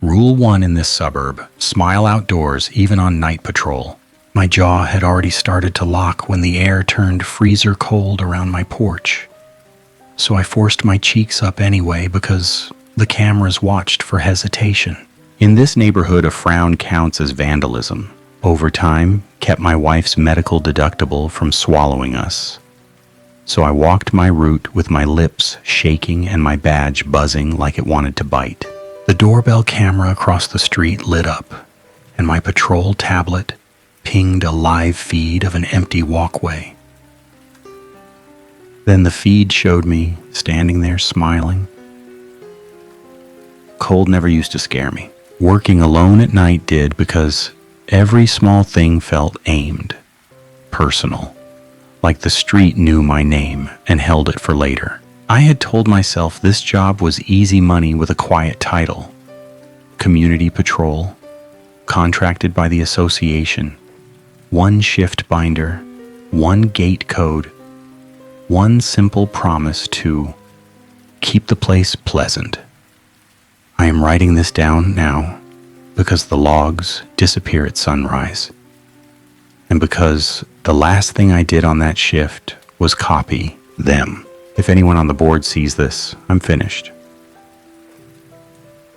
Rule 1 in this suburb: smile outdoors, even on night patrol. My jaw had already started to lock when the air turned freezer cold around my porch. So I forced my cheeks up anyway because the cameras watched for hesitation. In this neighborhood, a frown counts as vandalism. Overtime kept my wife's medical deductible from swallowing us. So I walked my route with my lips shaking and my badge buzzing like it wanted to bite. The doorbell camera across the street lit up, and my patrol tablet pinged a live feed of an empty walkway. Then the feed showed me standing there smiling. Cold never used to scare me. Working alone at night did, because every small thing felt aimed, personal, like the street knew my name and held it for later. I had told myself this job was easy money with a quiet title: community patrol, contracted by the association, one shift binder, one gate code, one simple promise to keep the place pleasant. I am writing this down now because the logs disappear at sunrise, and because the last thing I did on that shift was copy them. If anyone on the board sees this, I'm finished.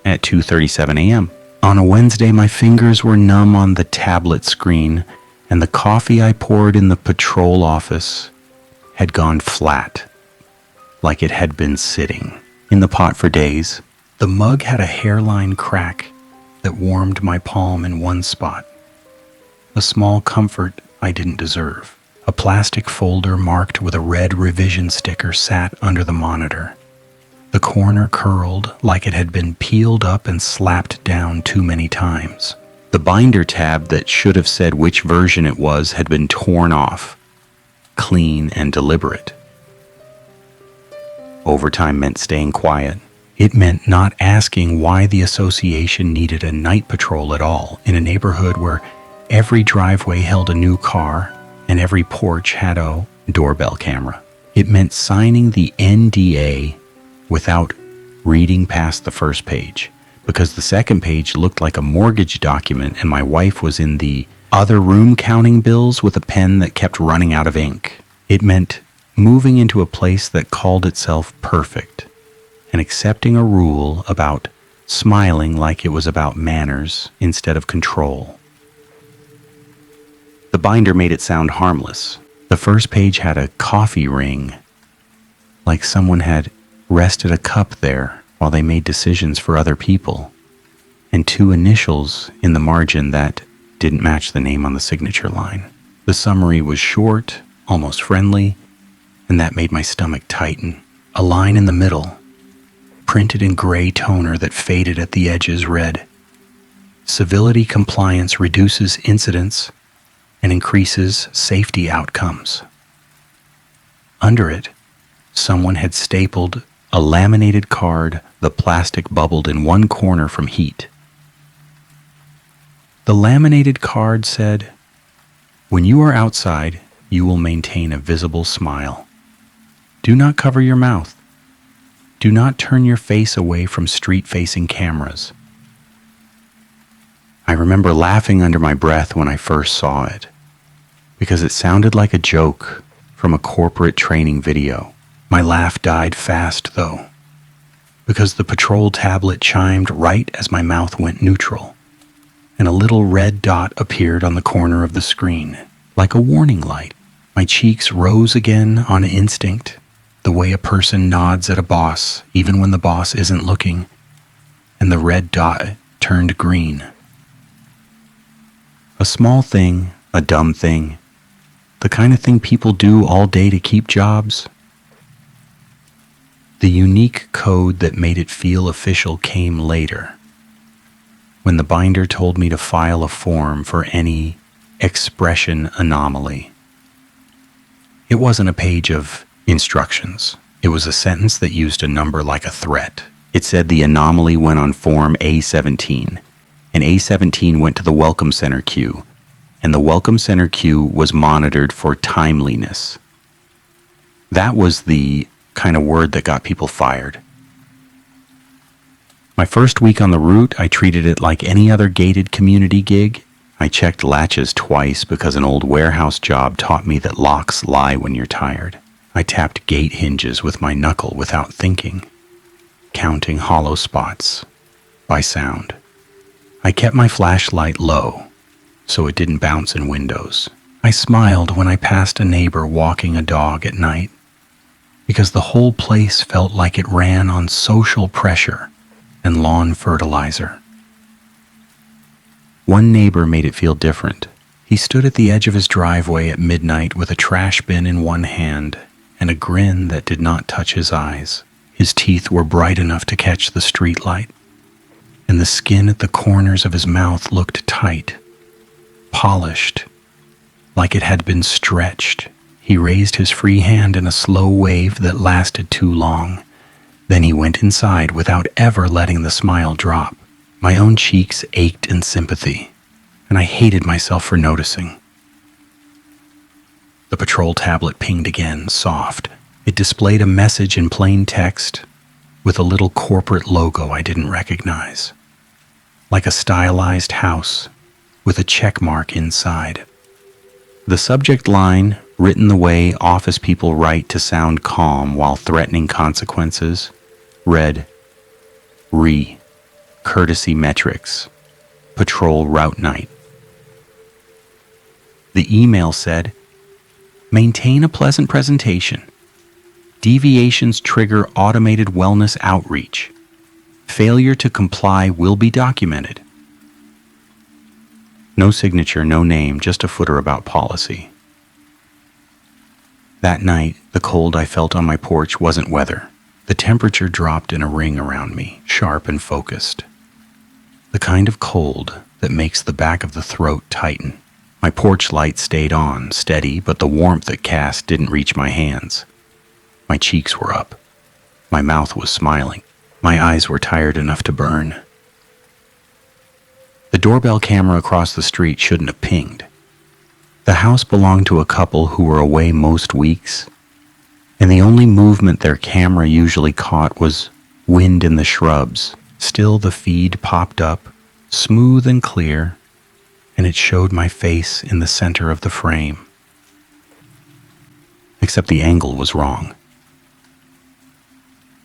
At 2:37 a.m. On a Wednesday, my fingers were numb on the tablet screen, and the coffee I poured in the patrol office had gone flat, like it had been sitting in the pot for days. The mug had a hairline crack that warmed my palm in one spot, a small comfort I didn't deserve. A plastic folder marked with a red revision sticker sat under the monitor. The corner curled like it had been peeled up and slapped down too many times. The binder tab that should have said which version it was had been torn off, clean and deliberate. Overtime meant staying quiet. It meant not asking why the association needed a night patrol at all in a neighborhood where every driveway held a new car and every porch had a doorbell camera. It meant signing the NDA without reading past the first page, because the second page looked like a mortgage document and my wife was in the other room counting bills with a pen that kept running out of ink. It meant moving into a place that called itself perfect and accepting a rule about smiling like it was about manners instead of control. The binder made it sound harmless. The first page had a coffee ring, like someone had rested a cup there while they made decisions for other people, and two initials in the margin that didn't match the name on the signature line. The summary was short, almost friendly, and that made my stomach tighten. A line in the middle, printed in gray toner that faded at the edges, read, "Civility compliance reduces incidents and increases safety outcomes." Under it, someone had stapled a laminated card. The plastic bubbled in one corner from heat. The laminated card said, "When you are outside, you will maintain a visible smile. Do not cover your mouth. Do not turn your face away from street-facing cameras." I remember laughing under my breath when I first saw it, because it sounded like a joke from a corporate training video. My laugh died fast, though, because the patrol tablet chimed right as my mouth went neutral, and a little red dot appeared on the corner of the screen, like a warning light. My cheeks rose again on instinct, the way a person nods at a boss, even when the boss isn't looking, and the red dot turned green. A small thing, a dumb thing, the kind of thing people do all day to keep jobs. The unique code that made it feel official came later, when the binder told me to file a form for any expression anomaly. It wasn't a page of instructions. It was a sentence that used a number like a threat. It said the anomaly went on form A17, and A17 went to the Welcome Center queue, and the Welcome Center queue was monitored for timeliness. That was the kind of word that got people fired. My first week on the route, I treated it like any other gated community gig. I checked latches twice because an old warehouse job taught me that locks lie when you're tired. I tapped gate hinges with my knuckle without thinking, counting hollow spots by sound. I kept my flashlight low so it didn't bounce in windows. I smiled when I passed a neighbor walking a dog at night because the whole place felt like it ran on social pressure and lawn fertilizer. One neighbor made it feel different. He stood at the edge of his driveway at midnight with a trash bin in one hand and a grin that did not touch his eyes. His teeth were bright enough to catch the streetlight, and the skin at the corners of his mouth looked tight, polished, like it had been stretched. He raised his free hand in a slow wave that lasted too long. Then he went inside without ever letting the smile drop. My own cheeks ached in sympathy, and I hated myself for noticing. The patrol tablet pinged again, soft. It displayed a message in plain text with a little corporate logo I didn't recognize, like a stylized house with a check mark inside. The subject line, written the way office people write to sound calm while threatening consequences, read, Courtesy Metrics, Patrol Route Night. The email said, maintain a pleasant presentation. Deviations trigger automated wellness outreach. Failure to comply will be documented. No signature, no name, just a footer about policy. That night, the cold I felt on my porch wasn't weather. The temperature dropped in a ring around me, sharp and focused. The kind of cold that makes the back of the throat tighten. My porch light stayed on, steady, but the warmth it cast didn't reach my hands. My cheeks were up. My mouth was smiling. My eyes were tired enough to burn. The doorbell camera across the street shouldn't have pinged. The house belonged to a couple who were away most weeks, and the only movement their camera usually caught was wind in the shrubs. Still, the feed popped up, smooth and clear, and it showed my face in the center of the frame. Except the angle was wrong.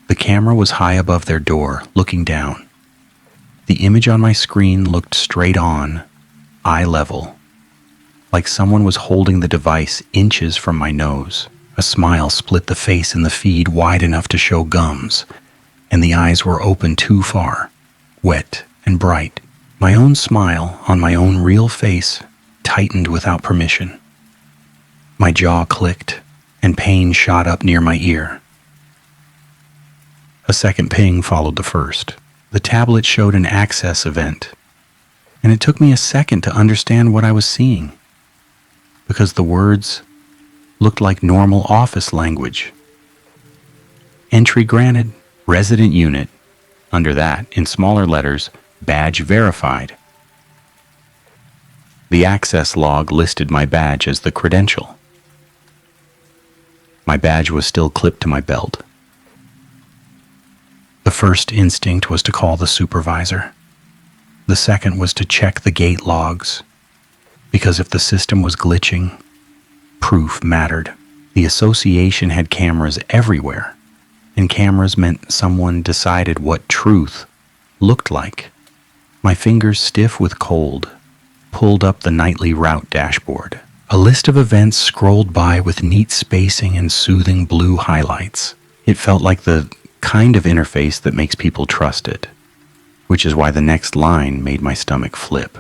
The camera was high above their door, looking down. The image on my screen looked straight on, eye level, like someone was holding the device inches from my nose. A smile split the face in the feed wide enough to show gums, and the eyes were open too far, wet and bright. My own smile on my own real face tightened without permission. My jaw clicked, and pain shot up near my ear. A second ping followed the first. The tablet showed an access event, and it took me a second to understand what I was seeing, because the words looked like normal office language. Entry granted, resident unit. Under that, in smaller letters, badge verified. The access log listed my badge as the credential. My badge was still clipped to my belt. The first instinct was to call the supervisor. The second was to check the gate logs, because if the system was glitching, proof mattered. The association had cameras everywhere, and cameras meant someone decided what truth looked like. My fingers, stiff with cold, pulled up the nightly route dashboard. A list of events scrolled by with neat spacing and soothing blue highlights. It felt like the kind of interface that makes people trust it, which is why the next line made my stomach flip.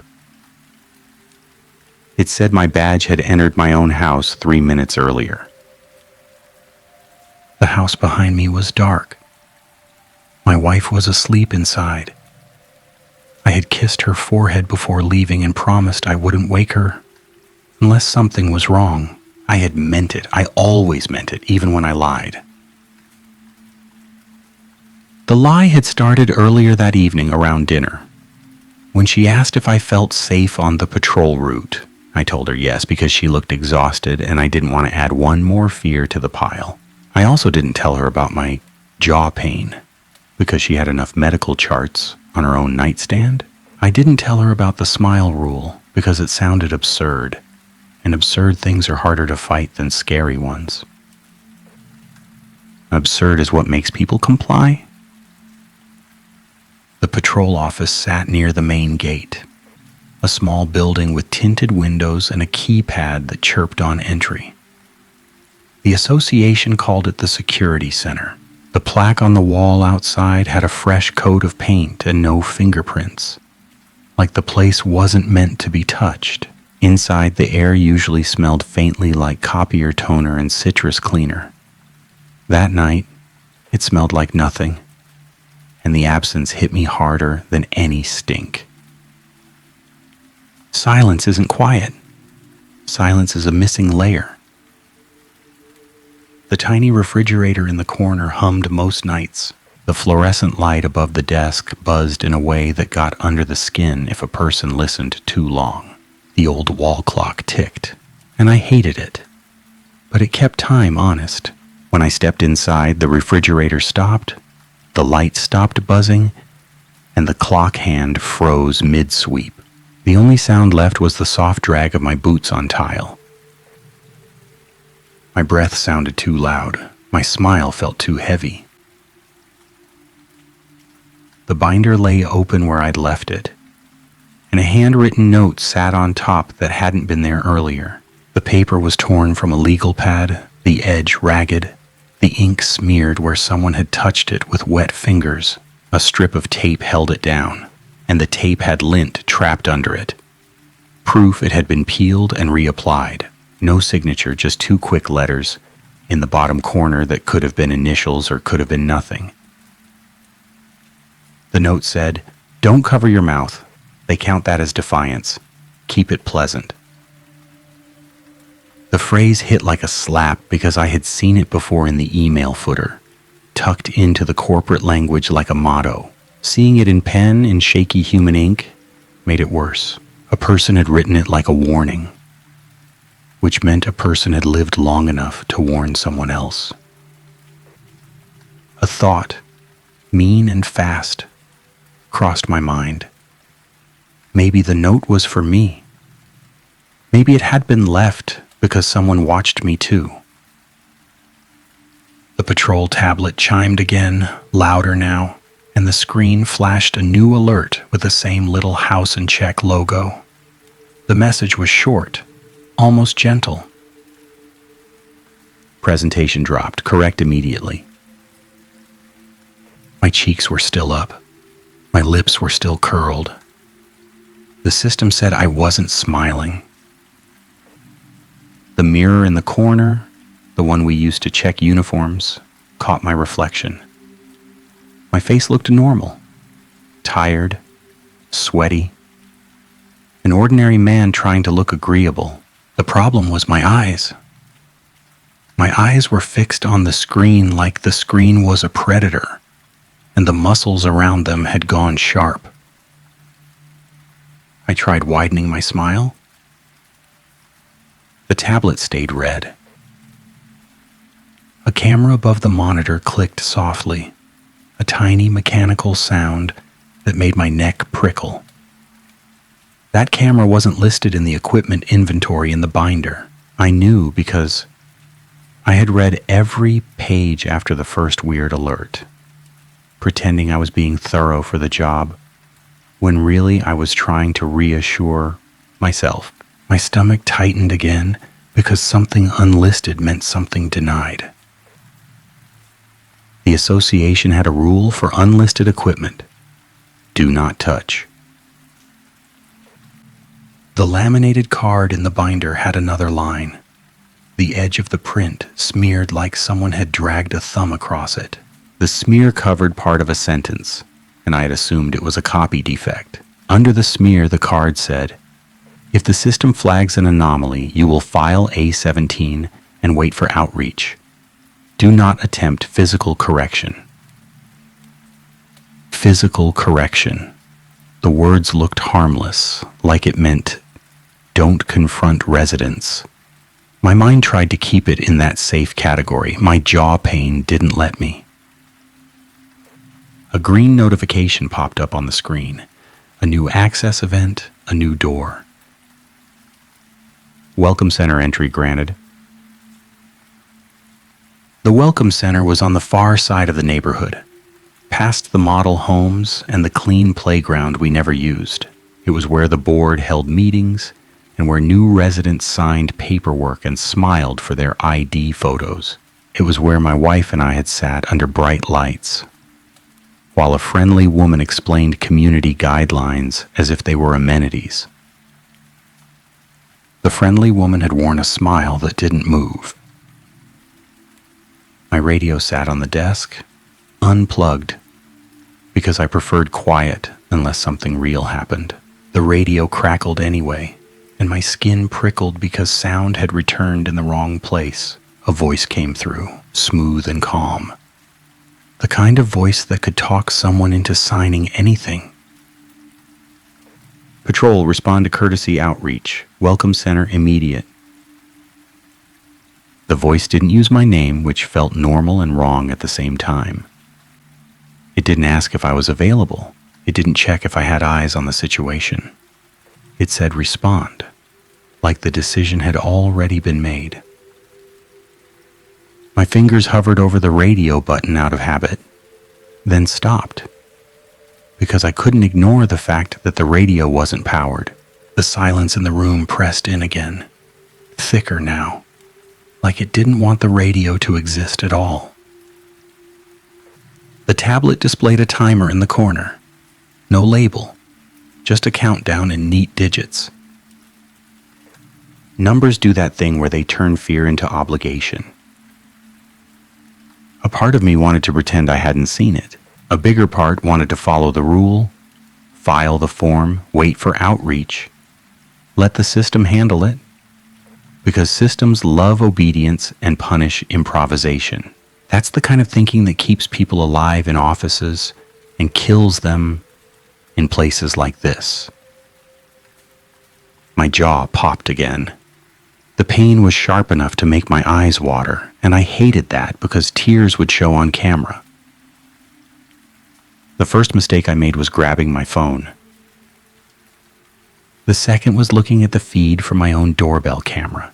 It said my badge had entered my own house 3 minutes earlier. The house behind me was dark. My wife was asleep inside. I had kissed her forehead before leaving and promised I wouldn't wake her unless something was wrong. I had meant it. I always meant it, even when I lied. The lie had started earlier that evening around dinner. When she asked if I felt safe on the patrol route, I told her yes because she looked exhausted and I didn't want to add one more fear to the pile. I also didn't tell her about my jaw pain. because she had enough medical charts on her own nightstand. I didn't tell her about the smile rule because it sounded absurd, and absurd things are harder to fight than scary ones. Absurd is what makes people comply. The patrol office sat near the main gate, a small building with tinted windows and a keypad that chirped on entry. The association called it the security center. The plaque on the wall outside had a fresh coat of paint and no fingerprints, like the place wasn't meant to be touched. Inside, the air usually smelled faintly like copier toner and citrus cleaner. That night, it smelled like nothing, and the absence hit me harder than any stink. Silence isn't quiet. Silence is a missing layer. The tiny refrigerator in the corner hummed most nights. The fluorescent light above the desk buzzed in a way that got under the skin if a person listened too long. The old wall clock ticked, and I hated it. But it kept time honest. When I stepped inside, the refrigerator stopped, the light stopped buzzing, and the clock hand froze mid-sweep. The only sound left was the soft drag of my boots on tile. My breath sounded too loud. My smile felt too heavy. The binder lay open where I'd left it, and a handwritten note sat on top that hadn't been there earlier. The paper was torn from a legal pad, the edge ragged, the ink smeared where someone had touched it with wet fingers. A strip of tape held it down, and the tape had lint trapped under it. Proof it had been peeled and reapplied. No signature, just two quick letters in the bottom corner that could have been initials or could have been nothing. The note said, "Don't cover your mouth. They count that as defiance. Keep it pleasant." The phrase hit like a slap because I had seen it before in the email footer, tucked into the corporate language like a motto. Seeing it in pen in shaky human ink made it worse. A person had written it like a warning, which meant a person had lived long enough to warn someone else. A thought, mean and fast, crossed my mind. Maybe the note was for me. Maybe it had been left because someone watched me too. The patrol tablet chimed again, louder now, and the screen flashed a new alert with the same little house and check logo. The message was short, almost gentle. Presentation dropped. Correct immediately. My cheeks were still up. My lips were still curled. The system said I wasn't smiling. The mirror in the corner, the one we used to check uniforms, caught my reflection. My face looked normal, tired, sweaty. An ordinary man trying to look agreeable. The problem was my eyes. My eyes were fixed on the screen like the screen was a predator, and the muscles around them had gone sharp. I tried widening my smile. The tablet stayed red. A camera above the monitor clicked softly, a tiny mechanical sound that made my neck prickle. That camera wasn't listed in the equipment inventory in the binder. I knew because I had read every page after the first weird alert, pretending I was being thorough for the job, when really I was trying to reassure myself. My stomach tightened again because something unlisted meant something denied. The association had a rule for unlisted equipment: do not touch. The laminated card in the binder had another line. The edge of the print smeared like someone had dragged a thumb across it. The smear covered part of a sentence, and I had assumed it was a copy defect. Under the smear, the card said, "If the system flags an anomaly, you will file A17 and wait for outreach. Do not attempt physical correction." Physical correction. The words looked harmless, like it meant, don't confront residents. My mind tried to keep it in that safe category. My jaw pain didn't let me. A green notification popped up on the screen. A new access event, a new door. Welcome Center entry granted. The Welcome Center was on the far side of the neighborhood, past the model homes and the clean playground we never used. It was where the board held meetings and where new residents signed paperwork and smiled for their ID photos. It was where my wife and I had sat under bright lights, while a friendly woman explained community guidelines as if they were amenities. The friendly woman had worn a smile that didn't move. My radio sat on the desk, unplugged, because I preferred quiet unless something real happened. The radio crackled anyway, and my skin prickled because sound had returned in the wrong place. A voice came through, smooth and calm. The kind of voice that could talk someone into signing anything. Patrol, respond to courtesy outreach. Welcome Center immediate. The voice didn't use my name, which felt normal and wrong at the same time. It didn't ask if I was available. It didn't check if I had eyes on the situation. It said respond, like the decision had already been made. My fingers hovered over the radio button out of habit, then stopped, because I couldn't ignore the fact that the radio wasn't powered. The silence in the room pressed in again, thicker now, like it didn't want the radio to exist at all. The tablet displayed a timer in the corner. No label, just a countdown in neat digits. Numbers do that thing where they turn fear into obligation. A part of me wanted to pretend I hadn't seen it. A bigger part wanted to follow the rule, file the form, wait for outreach, let the system handle it, because systems love obedience and punish improvisation. That's the kind of thinking that keeps people alive in offices and kills them in places like this. My jaw popped again. The pain was sharp enough to make my eyes water, and I hated that because tears would show on camera. The first mistake I made was grabbing my phone. The second was looking at the feed from my own doorbell camera.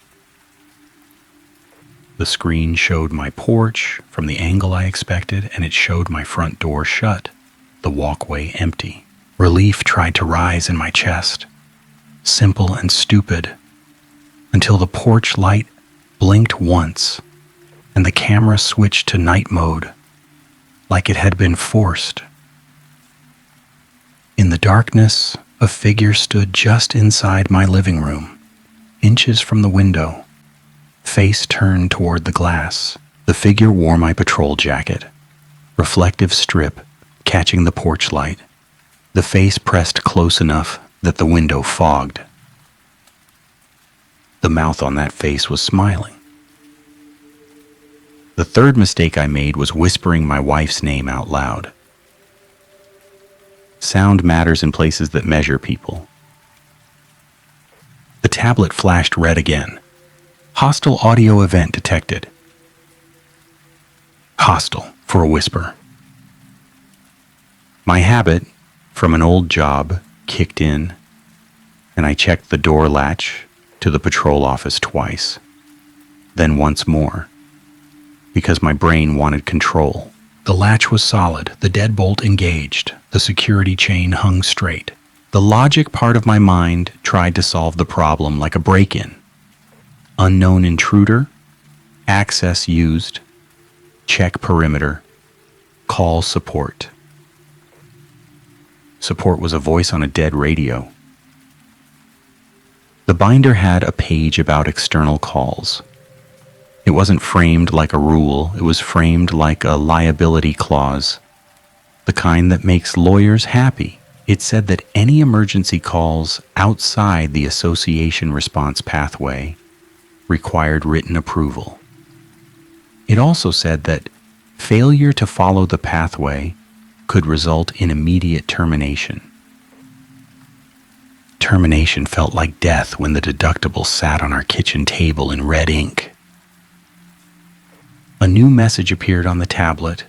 The screen showed my porch from the angle I expected, and it showed my front door shut, the walkway empty. Relief tried to rise in my chest, simple and stupid, until the porch light blinked once, and the camera switched to night mode, like it had been forced. In the darkness, a figure stood just inside my living room, inches from the window, face turned toward the glass. The figure wore my patrol jacket, reflective strip catching the porch light. The face pressed close enough that the window fogged. The mouth on that face was smiling. The third mistake I made was whispering my wife's name out loud. Sound matters in places that measure people. The tablet flashed red again. Hostile audio event detected. Hostile for a whisper. My habit from an old job kicked in, and I checked the door latch to the patrol office twice, then once more, because my brain wanted control. The latch was solid, the deadbolt engaged, the security chain hung straight. The logic part of my mind tried to solve the problem like a break-in. Unknown intruder, access used, check perimeter, call support. Support was a voice on a dead radio. The binder had a page about external calls. It wasn't framed like a rule, it was framed like a liability clause, the kind that makes lawyers happy. It said that any emergency calls outside the association response pathway required written approval. It also said that failure to follow the pathway could result in immediate termination. Termination felt like death when the deductible sat on our kitchen table in red ink. A new message appeared on the tablet,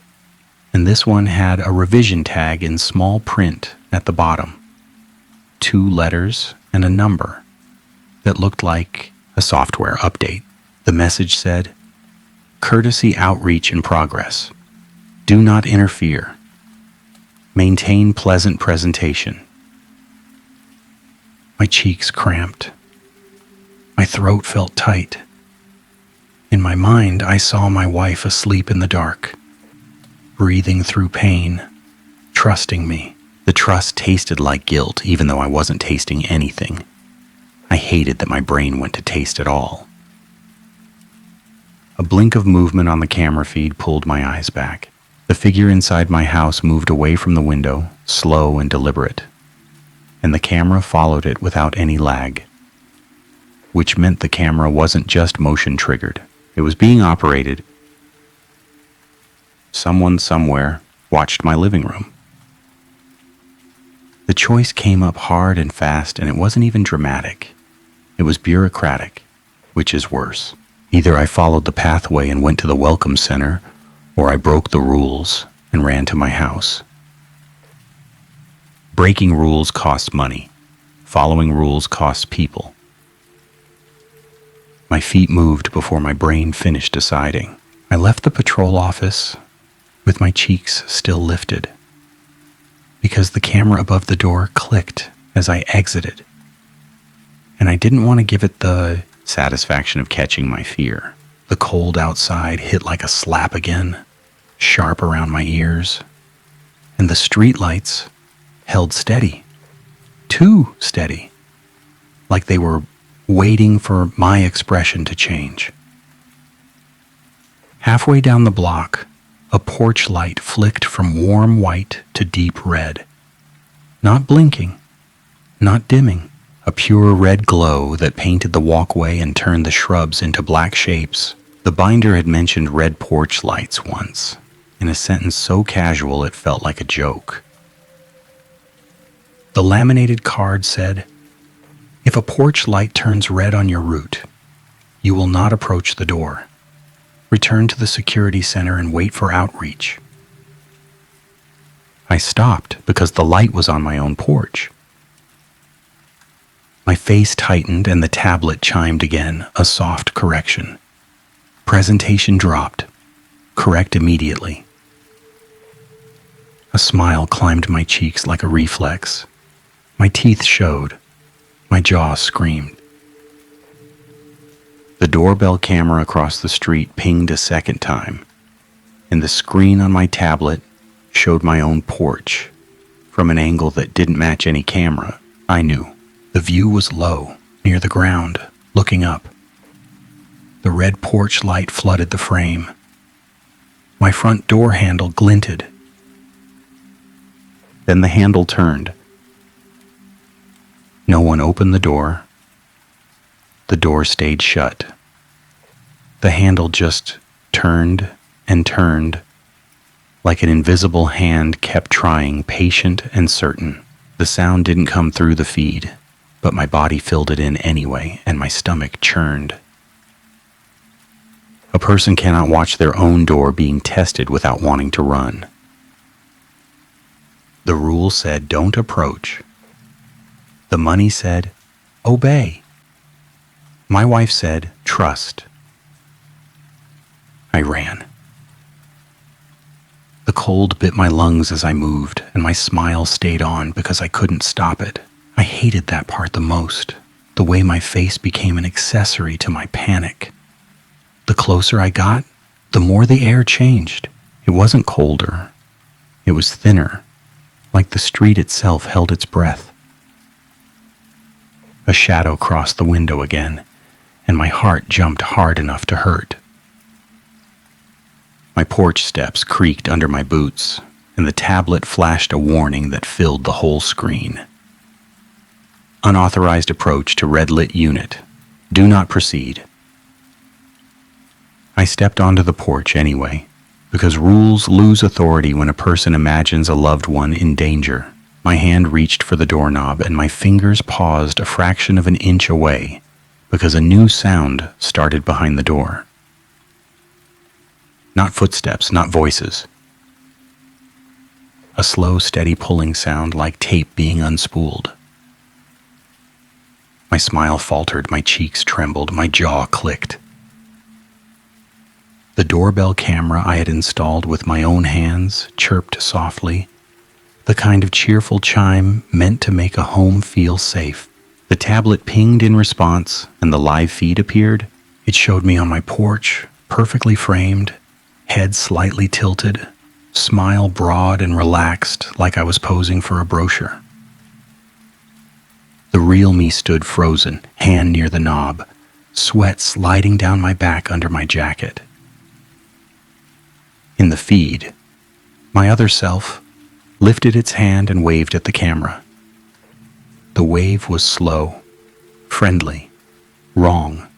and this one had a revision tag in small print at the bottom. 2 letters and a number that looked like a software update. The message said, "Courtesy outreach in progress. Do not interfere. Maintain pleasant presentation." My cheeks cramped. My throat felt tight. In my mind, I saw my wife asleep in the dark, breathing through pain, trusting me. The trust tasted like guilt, even though I wasn't tasting anything. I hated that my brain went to taste at all. A blink of movement on the camera feed pulled my eyes back. The figure inside my house moved away from the window, slow and deliberate, and the camera followed it without any lag, which meant the camera wasn't just motion triggered. It was being operated. Someone somewhere watched my living room. The choice came up hard and fast, and it wasn't even dramatic. It was bureaucratic, which is worse. Either I followed the pathway and went to the welcome center, or I broke the rules and ran to my house. Breaking rules costs money. Following rules costs people. My feet moved before my brain finished deciding. I left the patrol office with my cheeks still lifted, because the camera above the door clicked as I exited, and I didn't want to give it the satisfaction of catching my fear. The cold outside hit like a slap again, sharp around my ears, and the streetlights held steady, too steady, like they were waiting for my expression to change. Halfway down the block, a porch light flicked from warm white to deep red. Not blinking, not dimming, a pure red glow that painted the walkway and turned the shrubs into black shapes. The binder had mentioned red porch lights once, in a sentence so casual it felt like a joke. The laminated card said, "If a porch light turns red on your route, you will not approach the door. Return to the security center and wait for outreach." I stopped because the light was on my own porch. My face tightened and the tablet chimed again, a soft correction. Presentation dropped. Correct immediately. A smile climbed my cheeks like a reflex. My teeth showed. My jaw screamed. The doorbell camera across the street pinged a second time, and the screen on my tablet showed my own porch from an angle that didn't match any camera. I knew. The view was low, near the ground, looking up. The red porch light flooded the frame. My front door handle glinted. Then the handle turned. No one opened the door. The door stayed shut. The handle just turned and turned, like an invisible hand kept trying, patient and certain. The sound didn't come through the feed, but my body filled it in anyway, and my stomach churned. A person cannot watch their own door being tested without wanting to run. The rule said, "Don't approach." The money said, "Obey." My wife said, "Trust." I ran. The cold bit my lungs as I moved, and my smile stayed on because I couldn't stop it. I hated that part the most, the way my face became an accessory to my panic. The closer I got, the more the air changed. It wasn't colder. It was thinner, like the street itself held its breath. A shadow crossed the window again, and my heart jumped hard enough to hurt. My porch steps creaked under my boots, and the tablet flashed a warning that filled the whole screen. Unauthorized approach to red-lit unit. Do not proceed. I stepped onto the porch anyway, because rules lose authority when a person imagines a loved one in danger. My hand reached for the doorknob, and my fingers paused a fraction of an inch away, because a new sound started behind the door. Not footsteps, not voices. a slow, steady pulling sound like tape being unspooled. My smile faltered, my cheeks trembled, my jaw clicked. The doorbell camera I had installed with my own hands chirped softly, the kind of cheerful chime meant to make a home feel safe. The tablet pinged in response, and the live feed appeared. It showed me on my porch, perfectly framed, head slightly tilted, smile broad and relaxed like I was posing for a brochure. The real me stood frozen, hand near the knob, sweat sliding down my back under my jacket. In the feed, my other self lifted its hand and waved at the camera. The wave was slow, friendly, wrong.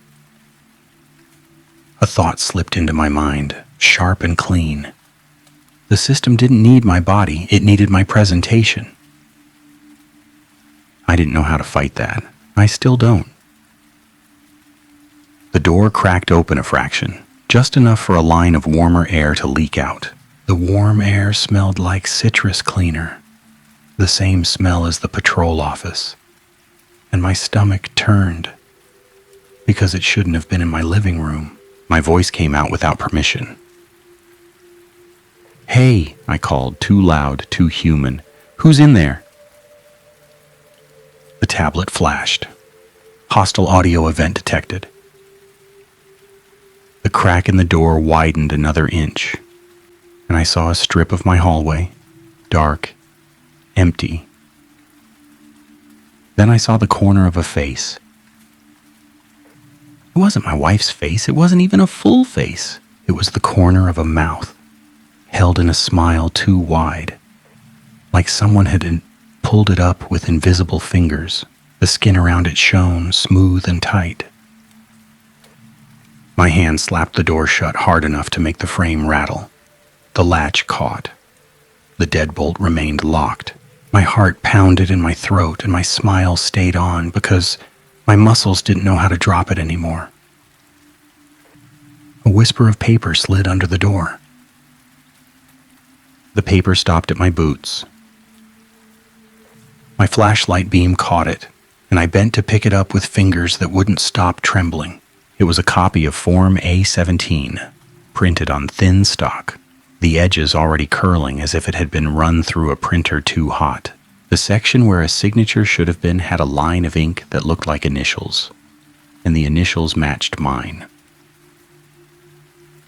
A thought slipped into my mind, sharp and clean. The system didn't need my body, it needed my presentation. I didn't know how to fight that. I still don't. The door cracked open a fraction, just enough for a line of warmer air to leak out. The warm air smelled like citrus cleaner, the same smell as the patrol office, and my stomach turned because it shouldn't have been in my living room. My voice came out without permission. "Hey," I called, too loud, too human. "Who's in there?" The tablet flashed. Hostile audio event detected. The crack in the door widened another inch, and I saw a strip of my hallway, dark, empty. Then I saw the corner of a face. It wasn't my wife's face, it wasn't even a full face. It was the corner of a mouth, held in a smile too wide, like someone had pulled it up with invisible fingers. The skin around it shone, smooth and tight. My hand slapped the door shut hard enough to make the frame rattle. The latch caught. The deadbolt remained locked. My heart pounded in my throat and my smile stayed on because my muscles didn't know how to drop it anymore. A whisper of paper slid under the door. The paper stopped at my boots. My flashlight beam caught it, and I bent to pick it up with fingers that wouldn't stop trembling. It was a copy of Form A-17, printed on thin stock, the edges already curling as if it had been run through a printer too hot. The section where a signature should have been had a line of ink that looked like initials, and the initials matched mine.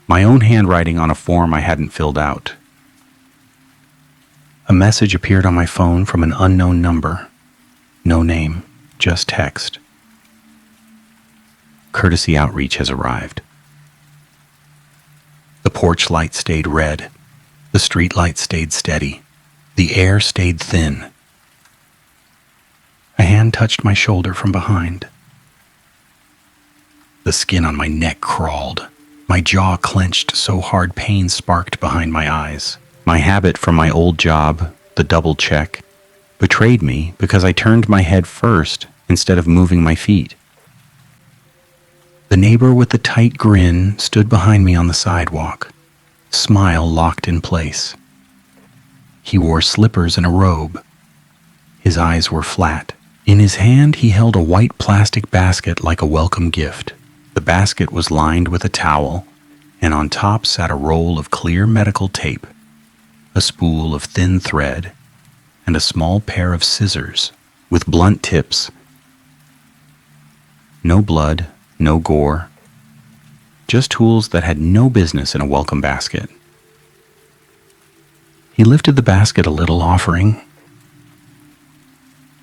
My own handwriting on a form I hadn't filled out. A message appeared on my phone from an unknown number. No name, just text. Courtesy outreach has arrived. The porch light stayed red. The street light stayed steady. The air stayed thin. A hand touched my shoulder from behind. The skin on my neck crawled. My jaw clenched so hard pain sparked behind my eyes. My habit from my old job, the double check, betrayed me because I turned my head first instead of moving my feet. The neighbor with the tight grin stood behind me on the sidewalk, smile locked in place. He wore slippers and a robe. His eyes were flat. In his hand, he held a white plastic basket like a welcome gift. The basket was lined with a towel, and on top sat a roll of clear medical tape, a spool of thin thread, and a small pair of scissors with blunt tips. No blood, no gore, just tools that had no business in a welcome basket. He lifted the basket a little, offering.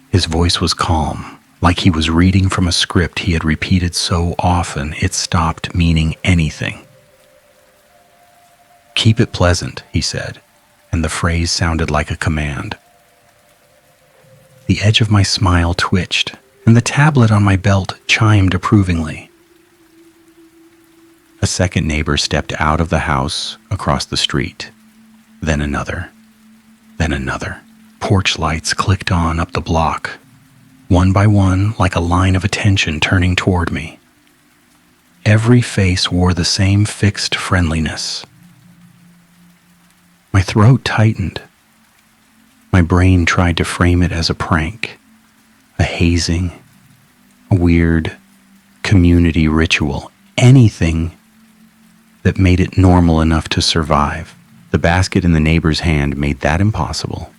His voice was calm, like he was reading from a script he had repeated so often it stopped meaning anything. "Keep it pleasant," he said, and the phrase sounded like a command. The edge of my smile twitched, and the tablet on my belt chimed approvingly. A second neighbor stepped out of the house across the street. Then another. Then another. Porch lights clicked on up the block, one by one like a line of attention turning toward me. Every face wore the same fixed friendliness. My throat tightened. My brain tried to frame it as a prank, a hazing, a weird community ritual, anything that made it normal enough to survive. The basket in the neighbor's hand made that impossible.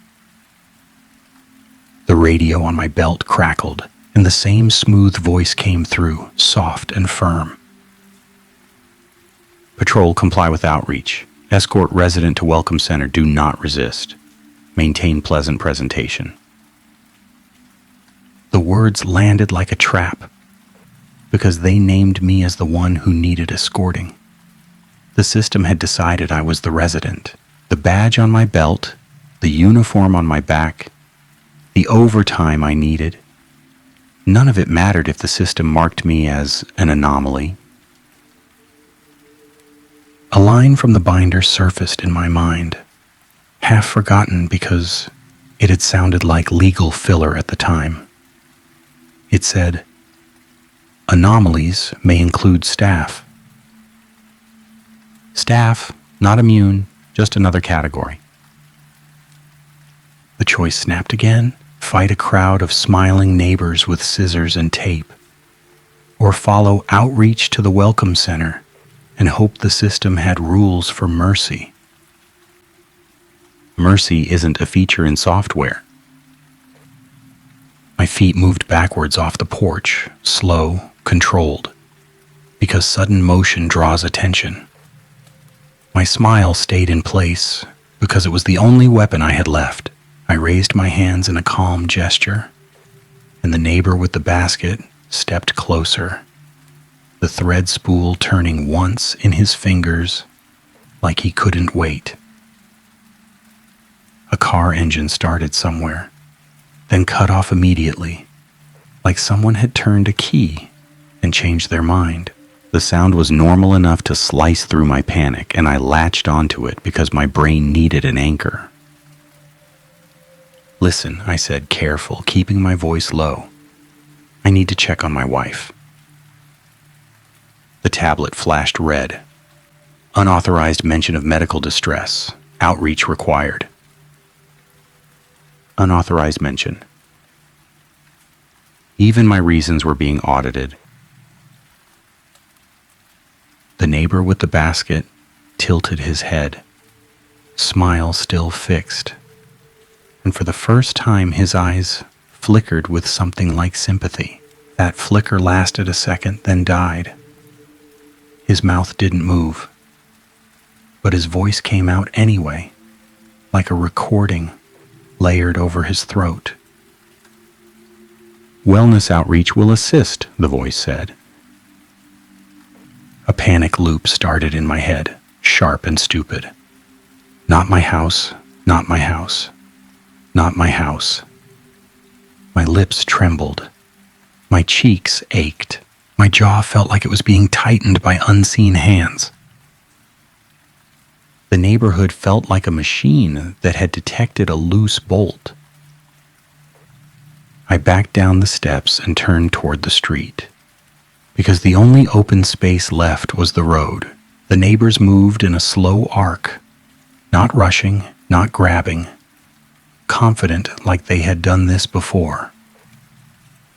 The radio on my belt crackled, and the same smooth voice came through, soft and firm. Patrol, comply with outreach. Escort resident to welcome center. Do not resist. Maintain pleasant presentation. The words landed like a trap because they named me as the one who needed escorting. The system had decided I was the resident. The badge on my belt, the uniform on my back, the overtime I needed. None of it mattered if the system marked me as an anomaly. A line from the binder surfaced in my mind, half forgotten because it had sounded like legal filler at the time. It said, "Anomalies may include staff. Staff, not immune, just another category." The choice snapped again: fight a crowd of smiling neighbors with scissors and tape, or follow outreach to the welcome center and hope the system had rules for mercy. Mercy isn't a feature in software. My feet moved backwards off the porch, slow, controlled, because sudden motion draws attention. My smile stayed in place because it was the only weapon I had left. I raised my hands in a calm gesture, and the neighbor with the basket stepped closer, the thread spool turning once in his fingers like he couldn't wait. A car engine started somewhere, then cut off immediately, like someone had turned a key and changed their mind. The sound was normal enough to slice through my panic, and I latched onto it because my brain needed an anchor. "Listen," I said, careful, keeping my voice low. "I need to check on my wife." The tablet flashed red. Unauthorized mention of medical distress. Outreach required. Unauthorized mention. Even my reasons were being audited. The neighbor with the basket tilted his head, smile still fixed, and for the first time his eyes flickered with something like sympathy. That flicker lasted a second, then died. His mouth didn't move, but his voice came out anyway, like a recording layered over his throat. "Wellness outreach will assist," the voice said. A panic loop started in my head, sharp and stupid. Not my house, not my house, not my house. My lips trembled. My cheeks ached. My jaw felt like it was being tightened by unseen hands. The neighborhood felt like a machine that had detected a loose bolt. I backed down the steps and turned toward the street, because the only open space left was the road. The neighbors moved in a slow arc, not rushing, not grabbing, confident like they had done this before.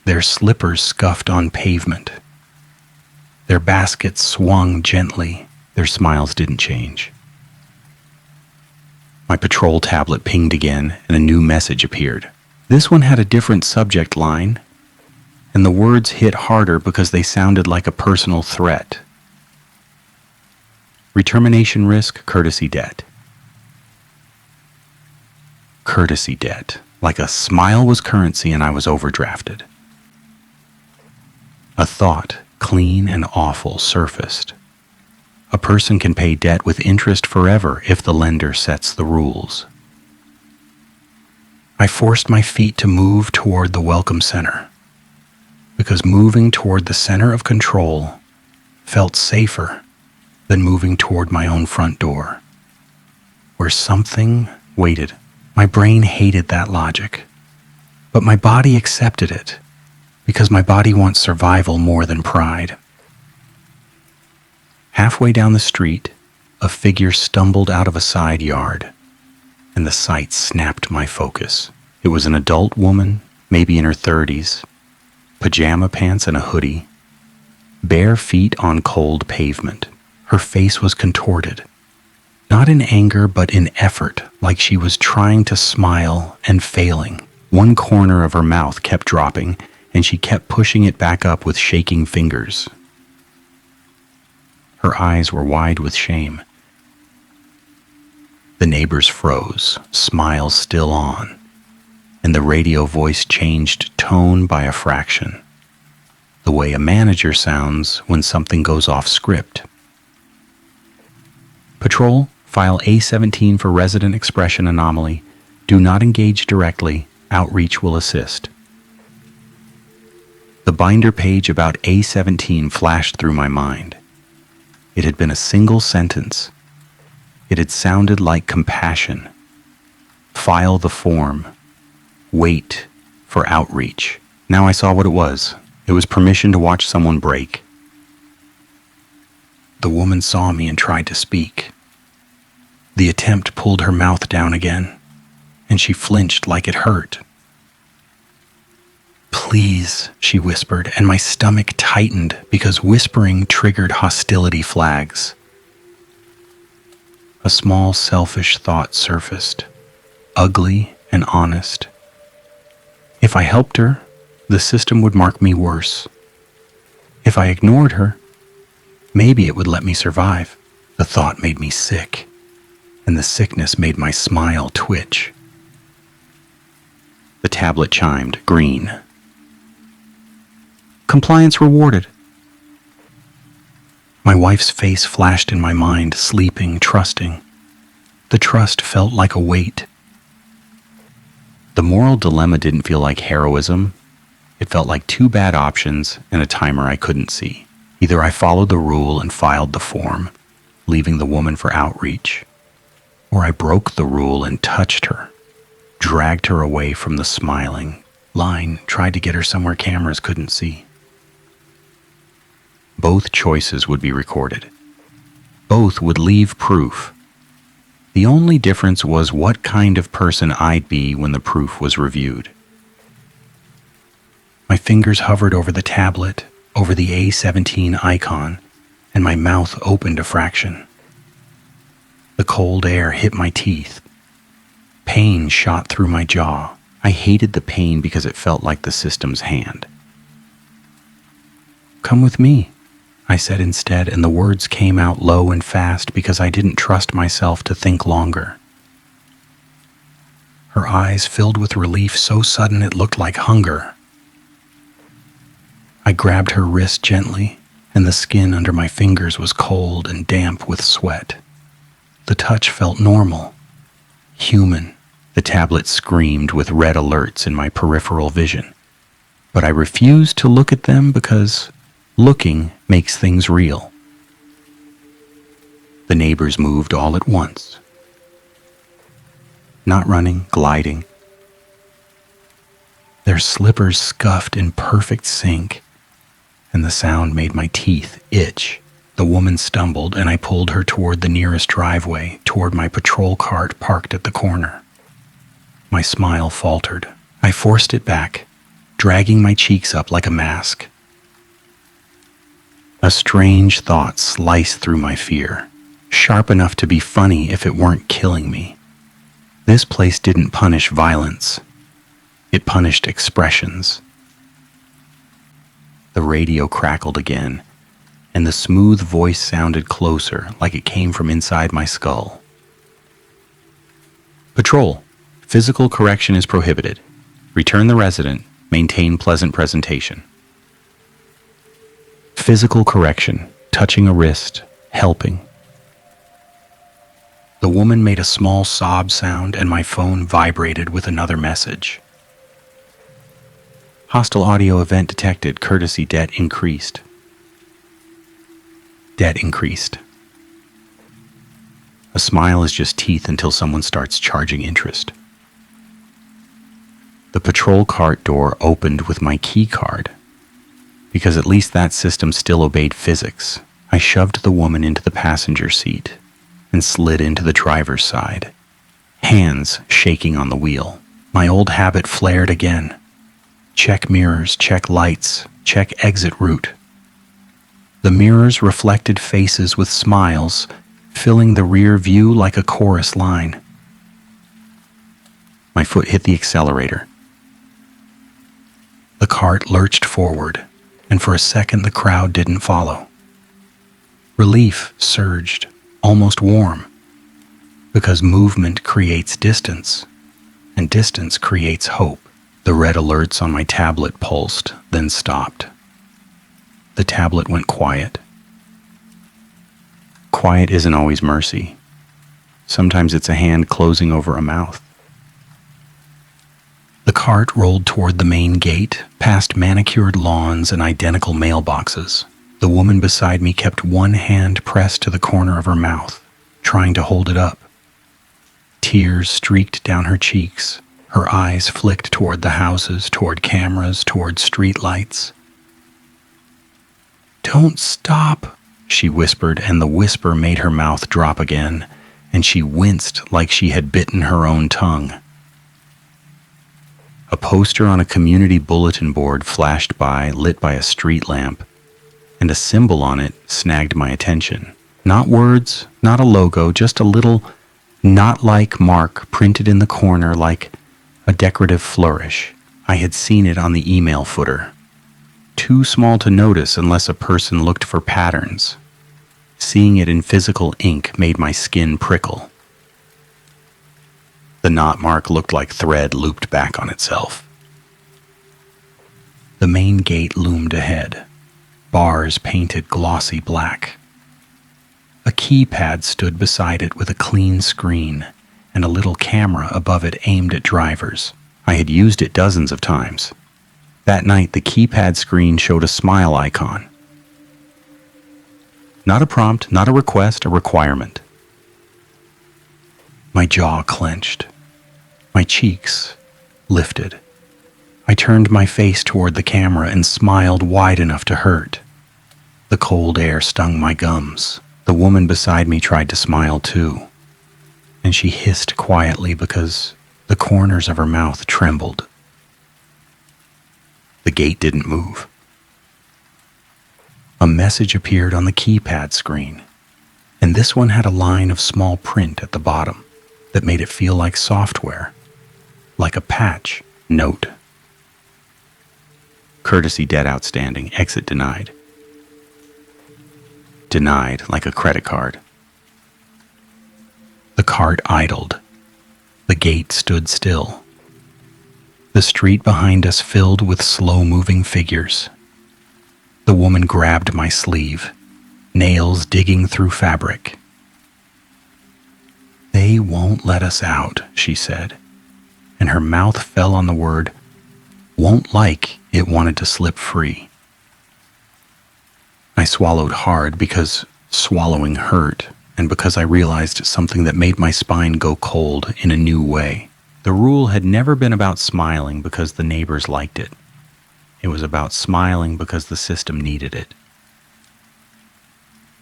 Their slippers scuffed on pavement. Their baskets swung gently. Their smiles didn't change. My patrol tablet pinged again, and a new message appeared. This one had a different subject line, and the words hit harder because they sounded like a personal threat. Retermination risk, courtesy debt. Courtesy debt. Like a smile was currency and I was overdrafted. A thought, clean and awful, surfaced. A person can pay debt with interest forever if the lender sets the rules. I forced my feet to move toward the welcome center, because moving toward the center of control felt safer than moving toward my own front door, where something waited. My brain hated that logic, but my body accepted it, because my body wants survival more than pride. Halfway down the street, a figure stumbled out of a side yard, and the sight snapped my focus. It was an adult woman, maybe in her 30s, pajama pants and a hoodie, bare feet on cold pavement. Her face was contorted, not in anger but in effort, like she was trying to smile and failing. One corner of her mouth kept dropping, and she kept pushing it back up with shaking fingers. Her eyes were wide with shame. The neighbors froze, smiles still on, and the radio voice changed tone by a fraction, the way a manager sounds when something goes off script. Patrol, file A17 for resident expression anomaly. Do not engage directly. Outreach will assist. The binder page about A17 flashed through my mind. It had been a single sentence. It had sounded like compassion. File the form. Wait for outreach. Now I saw what it was. It was permission to watch someone break. The woman saw me and tried to speak. The attempt pulled her mouth down again, and she flinched like it hurt. "Please," she whispered, and my stomach tightened because whispering triggered hostility flags. A small selfish thought surfaced, ugly and honest. If I helped her, the system would mark me worse. If I ignored her, maybe it would let me survive. The thought made me sick, and the sickness made my smile twitch. The tablet chimed, green. Compliance rewarded. My wife's face flashed in my mind, sleeping, trusting. The trust felt like a weight. The moral dilemma didn't feel like heroism. It felt like two bad options and a timer I couldn't see. Either I followed the rule and filed the form, leaving the woman for outreach, or I broke the rule and touched her, dragged her away from the smiling line, tried to get her somewhere cameras couldn't see. Both choices would be recorded. Both would leave proof. The only difference was what kind of person I'd be when the proof was reviewed. My fingers hovered over the tablet, over the A17 icon, and my mouth opened a fraction. The cold air hit my teeth. Pain shot through my jaw. I hated the pain because it felt like the system's hand. "Come with me," I said instead, and the words came out low and fast because I didn't trust myself to think longer. Her eyes filled with relief so sudden it looked like hunger. I grabbed her wrist gently, and the skin under my fingers was cold and damp with sweat. The touch felt normal, human. The tablet screamed with red alerts in my peripheral vision, but I refused to look at them because looking makes things real. The neighbors moved all at once. Not running, gliding. Their slippers scuffed in perfect sync, and the sound made my teeth itch. The woman stumbled, and I pulled her toward the nearest driveway, toward my patrol cart parked at the corner. My smile faltered. I forced it back, dragging my cheeks up like a mask. A strange thought sliced through my fear, sharp enough to be funny if it weren't killing me. This place didn't punish violence. It punished expressions. The radio crackled again, and the smooth voice sounded closer, like it came from inside my skull. "Patrol, physical correction is prohibited. Return the resident. Maintain pleasant presentation." Physical correction, touching a wrist, helping. The woman made a small sob sound, and my phone vibrated with another message. "Hostile audio event detected. Courtesy debt increased." Debt increased. A smile is just teeth until someone starts charging interest. The patrol cart door opened with my key card, because at least that system still obeyed physics. I shoved the woman into the passenger seat and slid into the driver's side. hands shaking on the wheel. My old habit flared again. Check mirrors, check lights, check exit route. The mirrors reflected faces with smiles, filling the rear view like a chorus line. My foot hit the accelerator. The cart lurched forward, and for a second the crowd didn't follow. Relief surged, almost warm, because movement creates distance, and distance creates hope. The red alerts on my tablet pulsed, then stopped. The tablet went quiet. Quiet isn't always mercy. Sometimes it's a hand closing over a mouth. The cart rolled toward the main gate, past manicured lawns and identical mailboxes. The woman beside me kept one hand pressed to the corner of her mouth, trying to hold it up. Tears streaked down her cheeks. Her eyes flicked toward the houses, toward cameras, toward street lights. "Don't stop," she whispered, and the whisper made her mouth drop again, and she winced like she had bitten her own tongue. A poster on a community bulletin board flashed by, lit by a street lamp, and a symbol on it snagged my attention. Not words, not a logo, just a little "not like" mark printed in the corner like a decorative flourish. I had seen it on the email footer. Too small to notice unless a person looked for patterns. Seeing it in physical ink made my skin prickle. The knot mark looked like thread looped back on itself. The main gate loomed ahead, bars painted glossy black. A keypad stood beside it with a clean screen and a little camera above it aimed at drivers. I had used it dozens of times. That night, the keypad screen showed a smile icon. Not a prompt, not a request, a requirement. My jaw clenched. My cheeks lifted. I turned my face toward the camera and smiled wide enough to hurt. The cold air stung my gums. The woman beside me tried to smile too, and she hissed quietly because the corners of her mouth trembled. The gate didn't move. A message appeared on the keypad screen, and this one had a line of small print at the bottom that made it feel like software, like a patch note. Courtesy debt outstanding, exit denied. Denied like a credit card. The cart idled. The gate stood still. The street behind us filled with slow-moving figures. The woman grabbed my sleeve, nails digging through fabric. "They won't let us out," she said, and her mouth fell on the word "won't" like it wanted to slip free. I swallowed hard because swallowing hurt, and because I realized something that made my spine go cold in a new way. The rule had never been about smiling because the neighbors liked it. It was about smiling because the system needed it.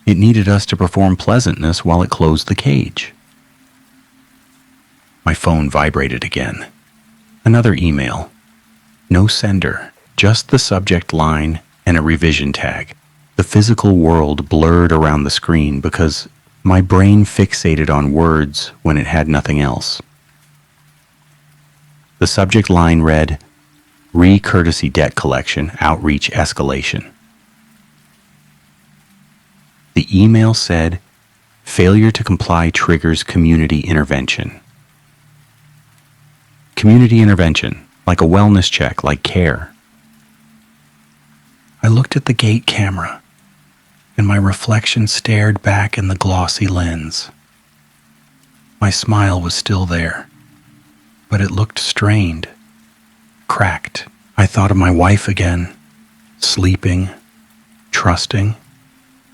It needed us to perform pleasantness while it closed the cage. My phone vibrated again. Another email. No sender, just the subject line and a revision tag. The physical world blurred around the screen because my brain fixated on words when it had nothing else. The subject line read, "Re-courtesy debt collection, outreach escalation." The email said, "Failure to comply triggers community intervention." Community intervention, like a wellness check, like care. I looked at the gate camera, and my reflection stared back in the glossy lens. My smile was still there, but it looked strained, cracked. I thought of my wife again, sleeping, trusting.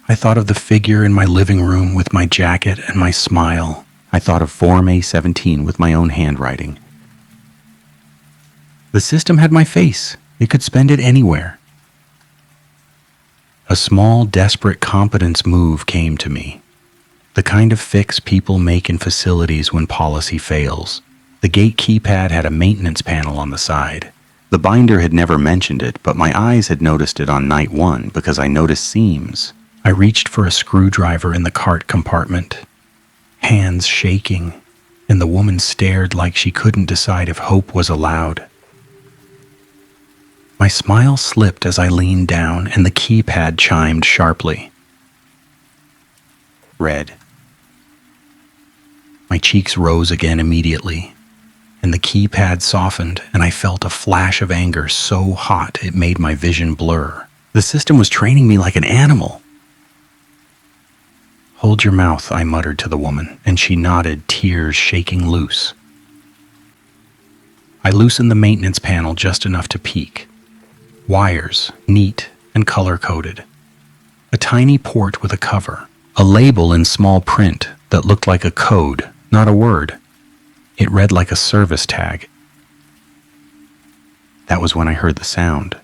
I thought of the figure in my living room with my jacket and my smile. I thought of Form A17 with my own handwriting. The system had my face. It could spend it anywhere. A small, desperate competence move came to me. The kind of fix people make in facilities when policy fails. The gate keypad had a maintenance panel on the side. The binder had never mentioned it, but my eyes had noticed it on night one because I noticed seams. I reached for a screwdriver in the cart compartment, hands shaking, and the woman stared like she couldn't decide if hope was allowed. My smile slipped as I leaned down and the keypad chimed sharply. Red. My cheeks rose again immediately, and the keypad softened, and I felt a flash of anger so hot it made my vision blur. The system was training me like an animal. Hold your mouth, I muttered to the woman, and she nodded, tears shaking loose. I loosened the maintenance panel just enough to peek. Wires, neat and color-coded. A tiny port with a cover. A label in small print that looked like a code, not a word. It read like a service tag. That was when I heard the sound.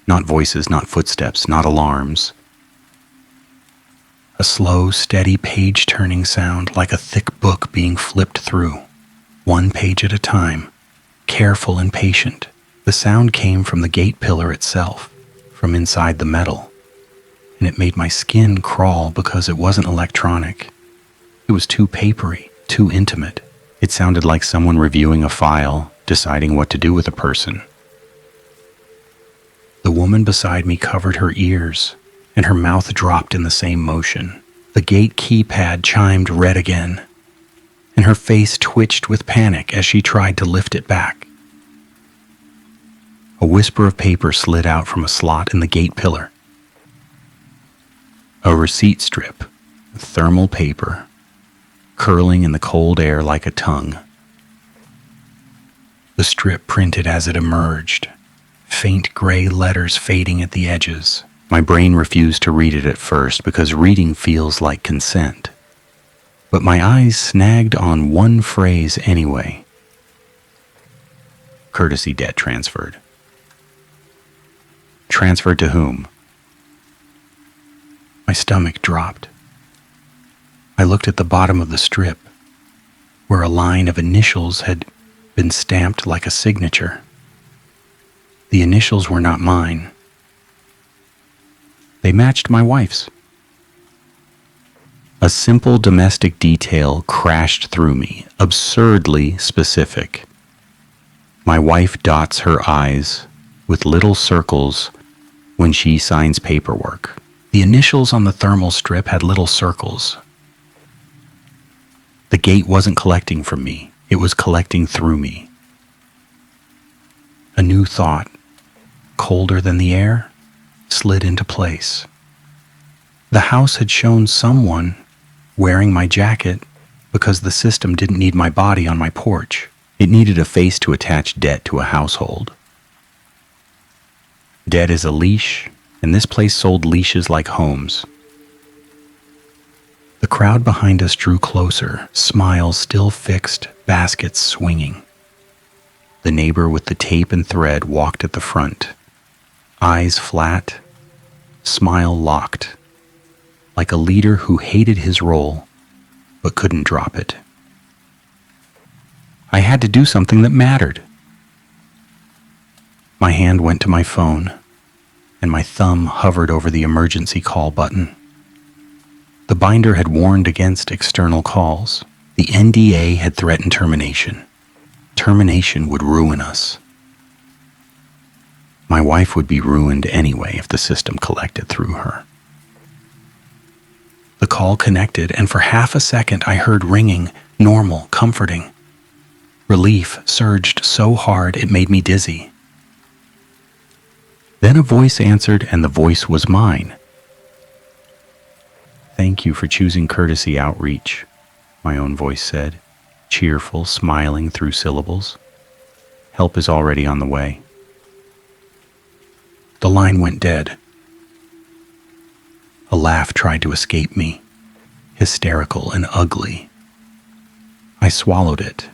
Not voices, not footsteps, not alarms. A slow, steady page-turning sound like a thick book being flipped through, one page at a time, careful and patient. The sound came from the gate pillar itself, from inside the metal, and it made my skin crawl because it wasn't electronic. It was too papery, too intimate. It sounded like someone reviewing a file, deciding what to do with a person. The woman beside me covered her ears, and her mouth dropped in the same motion. The gate keypad chimed red again, and her face twitched with panic as she tried to lift it back. A whisper of paper slid out from a slot in the gate pillar. A receipt strip, thermal paper, curling in the cold air like a tongue. The strip printed as it emerged, faint gray letters fading at the edges. My brain refused to read it at first because reading feels like consent. But my eyes snagged on one phrase anyway. Courtesy debt transferred. Transferred to whom? My stomach dropped. I looked at the bottom of the strip, where a line of initials had been stamped like a signature. The initials were not mine. They matched my wife's. A simple domestic detail crashed through me, absurdly specific. My wife dots her I's with little circles when she signs paperwork. The initials on the thermal strip had little circles. The gate wasn't collecting from me, it was collecting through me. A new thought, colder than the air, slid into place. The house had shown someone wearing my jacket because the system didn't need my body on my porch. It needed a face to attach debt to a household. Debt is a leash, and this place sold leashes like homes. The crowd behind us drew closer, smiles still fixed, baskets swinging. The neighbor with the tape and thread walked at the front, eyes flat, smile locked, like a leader who hated his role but couldn't drop it. I had to do something that mattered. My hand went to my phone, and my thumb hovered over the emergency call button. The binder had warned against external calls. The NDA had threatened termination. Termination would ruin us. My wife would be ruined anyway if the system collected through her. The call connected, and for half a second I heard ringing, normal, comforting. Relief surged so hard it made me dizzy. Then a voice answered, and the voice was mine. "Thank you for choosing Courtesy Outreach," my own voice said, cheerful, smiling through syllables. "Help is already on the way." The line went dead. A laugh tried to escape me, hysterical and ugly. I swallowed it,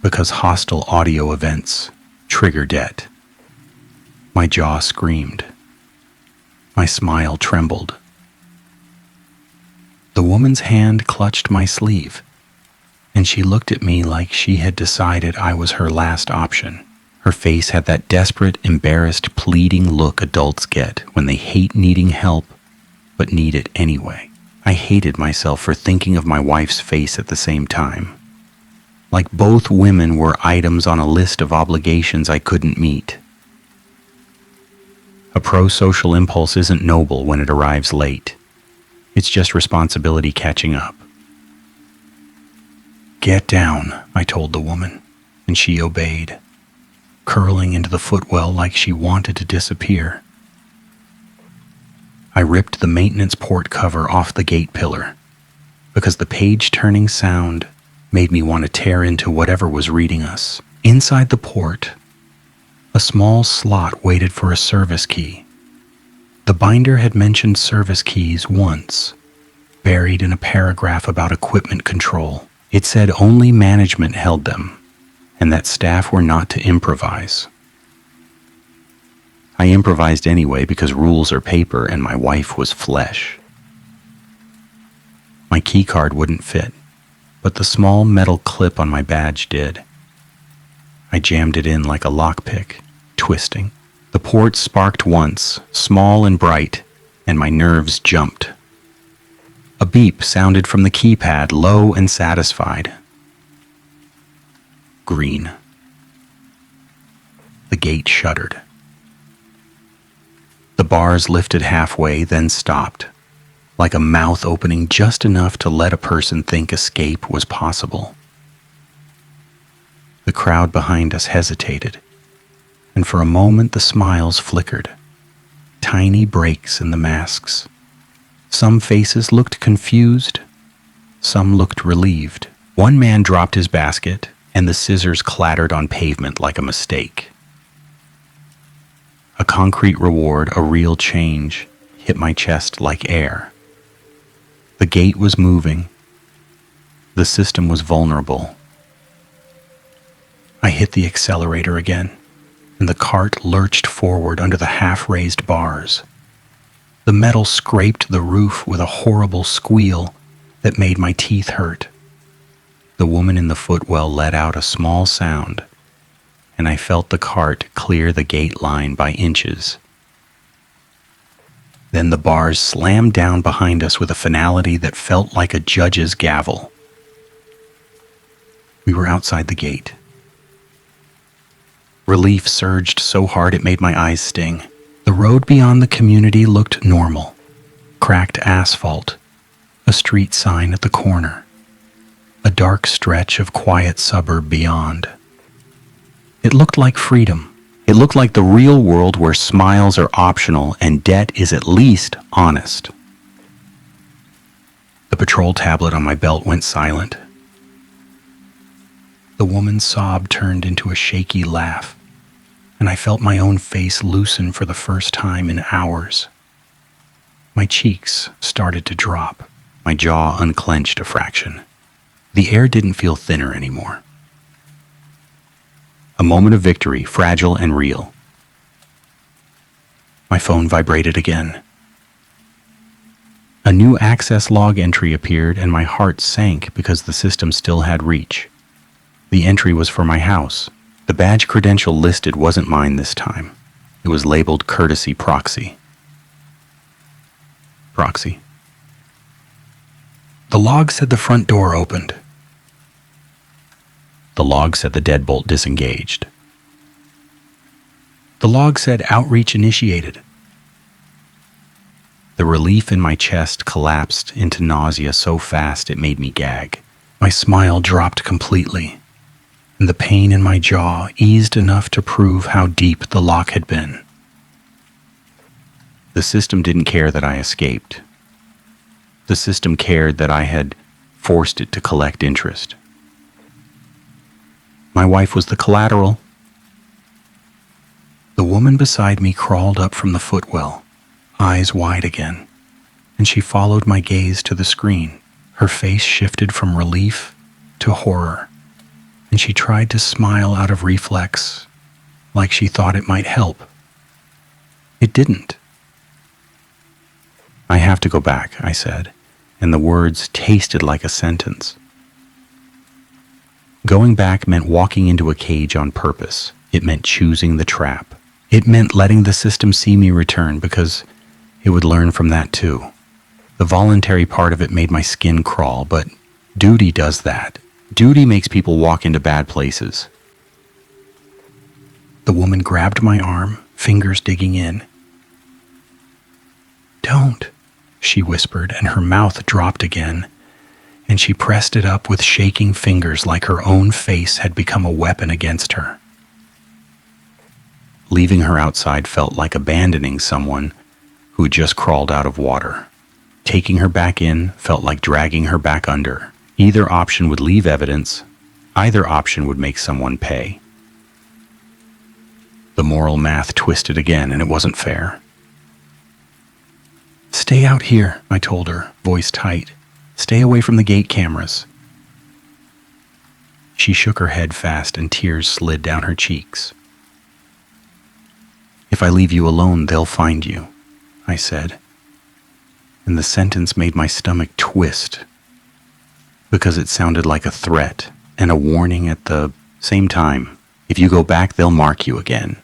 because hostile audio events trigger debt. My jaw screamed. My smile trembled. The woman's hand clutched my sleeve, and she looked at me like she had decided I was her last option. Her face had that desperate, embarrassed, pleading look adults get when they hate needing help, but need it anyway. I hated myself for thinking of my wife's face at the same time. Like both women were items on a list of obligations I couldn't meet. A pro-social impulse isn't noble when it arrives late. It's just responsibility catching up. "Get down," I told the woman, and she obeyed, curling into the footwell like she wanted to disappear. I ripped the maintenance port cover off the gate pillar because the page-turning sound made me want to tear into whatever was reading us. Inside the port, a small slot waited for a service key. The binder had mentioned service keys once, buried in a paragraph about equipment control. It said only management held them, and that staff were not to improvise. I improvised anyway because rules are paper and my wife was flesh. My keycard wouldn't fit, but the small metal clip on my badge did. I jammed it in like a lockpick, twisting. The port sparked once, small and bright, and my nerves jumped. A beep sounded from the keypad, low and satisfied. Green. The gate shuddered. The bars lifted halfway, then stopped, like a mouth opening just enough to let a person think escape was possible. The crowd behind us hesitated, and for a moment the smiles flickered, tiny breaks in the masks. Some faces looked confused, some looked relieved. One man dropped his basket, and the scissors clattered on pavement like a mistake. A concrete reward, a real change, hit my chest like air. The gate was moving. The system was vulnerable. I hit the accelerator again, and the cart lurched forward under the half-raised bars. The metal scraped the roof with a horrible squeal that made my teeth hurt. The woman in the footwell let out a small sound, and I felt the cart clear the gate line by inches. Then the bars slammed down behind us with a finality that felt like a judge's gavel. We were outside the gate. Relief surged so hard it made my eyes sting. The road beyond the community looked normal. Cracked asphalt, a street sign at the corner, a dark stretch of quiet suburb beyond. It looked like freedom. It looked like the real world where smiles are optional and debt is at least honest. The patrol tablet on my belt went silent. The woman's sob turned into a shaky laugh, and I felt my own face loosen for the first time in hours. My cheeks started to drop. My jaw unclenched a fraction. The air didn't feel thinner anymore. A moment of victory, fragile and real. My phone vibrated again. A new access log entry appeared and my heart sank because the system still had reach. The entry was for my house. The badge credential listed wasn't mine this time. It was labeled Courtesy Proxy. Proxy. The log said the front door opened. The log said the deadbolt disengaged. The log said outreach initiated. The relief in my chest collapsed into nausea so fast it made me gag. My smile dropped completely, and the pain in my jaw eased enough to prove how deep the lock had been. The system didn't care that I escaped. The system cared that I had forced it to collect interest. My wife was the collateral. The woman beside me crawled up from the footwell, eyes wide again, and she followed my gaze to the screen. Her face shifted from relief to horror, and she tried to smile out of reflex, like she thought it might help. It didn't. "I have to go back," I said, and the words tasted like a sentence. Going back meant walking into a cage on purpose. It meant choosing the trap. It meant letting the system see me return because it would learn from that too. The voluntary part of it made my skin crawl, but duty does that. Duty makes people walk into bad places. The woman grabbed my arm, fingers digging in. "Don't," she whispered, and her mouth dropped again, and she pressed it up with shaking fingers like her own face had become a weapon against her. Leaving her outside felt like abandoning someone who had just crawled out of water. Taking her back in felt like dragging her back under. Either option would leave evidence. Either option would make someone pay. The moral math twisted again, and it wasn't fair. "Stay out here," I told her, voice tight. "Stay away from the gate cameras." She shook her head fast, and tears slid down her cheeks. "If I leave you alone, they'll find you," I said. And the sentence made my stomach twist because it sounded like a threat and a warning at the same time. If you go back, they'll mark you again.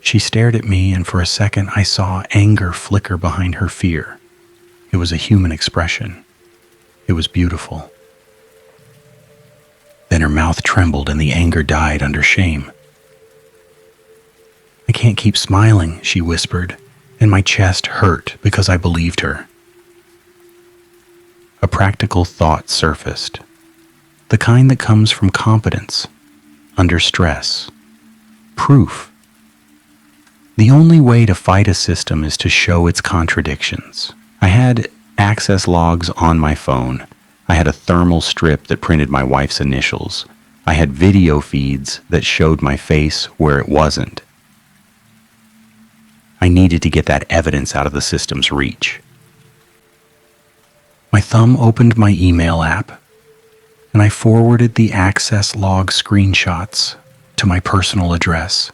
She stared at me, and for a second I saw anger flicker behind her fear. It was a human expression. It was beautiful. Then her mouth trembled and the anger died under shame. "I can't keep smiling," she whispered, and my chest hurt because I believed her. A practical thought surfaced, the kind that comes from competence, under stress, proof. The only way to fight a system is to show its contradictions. I had access logs on my phone. I had a thermal strip that printed my wife's initials. I had video feeds that showed my face where it wasn't. I needed to get that evidence out of the system's reach. My thumb opened my email app, and I forwarded the access log screenshots to my personal address,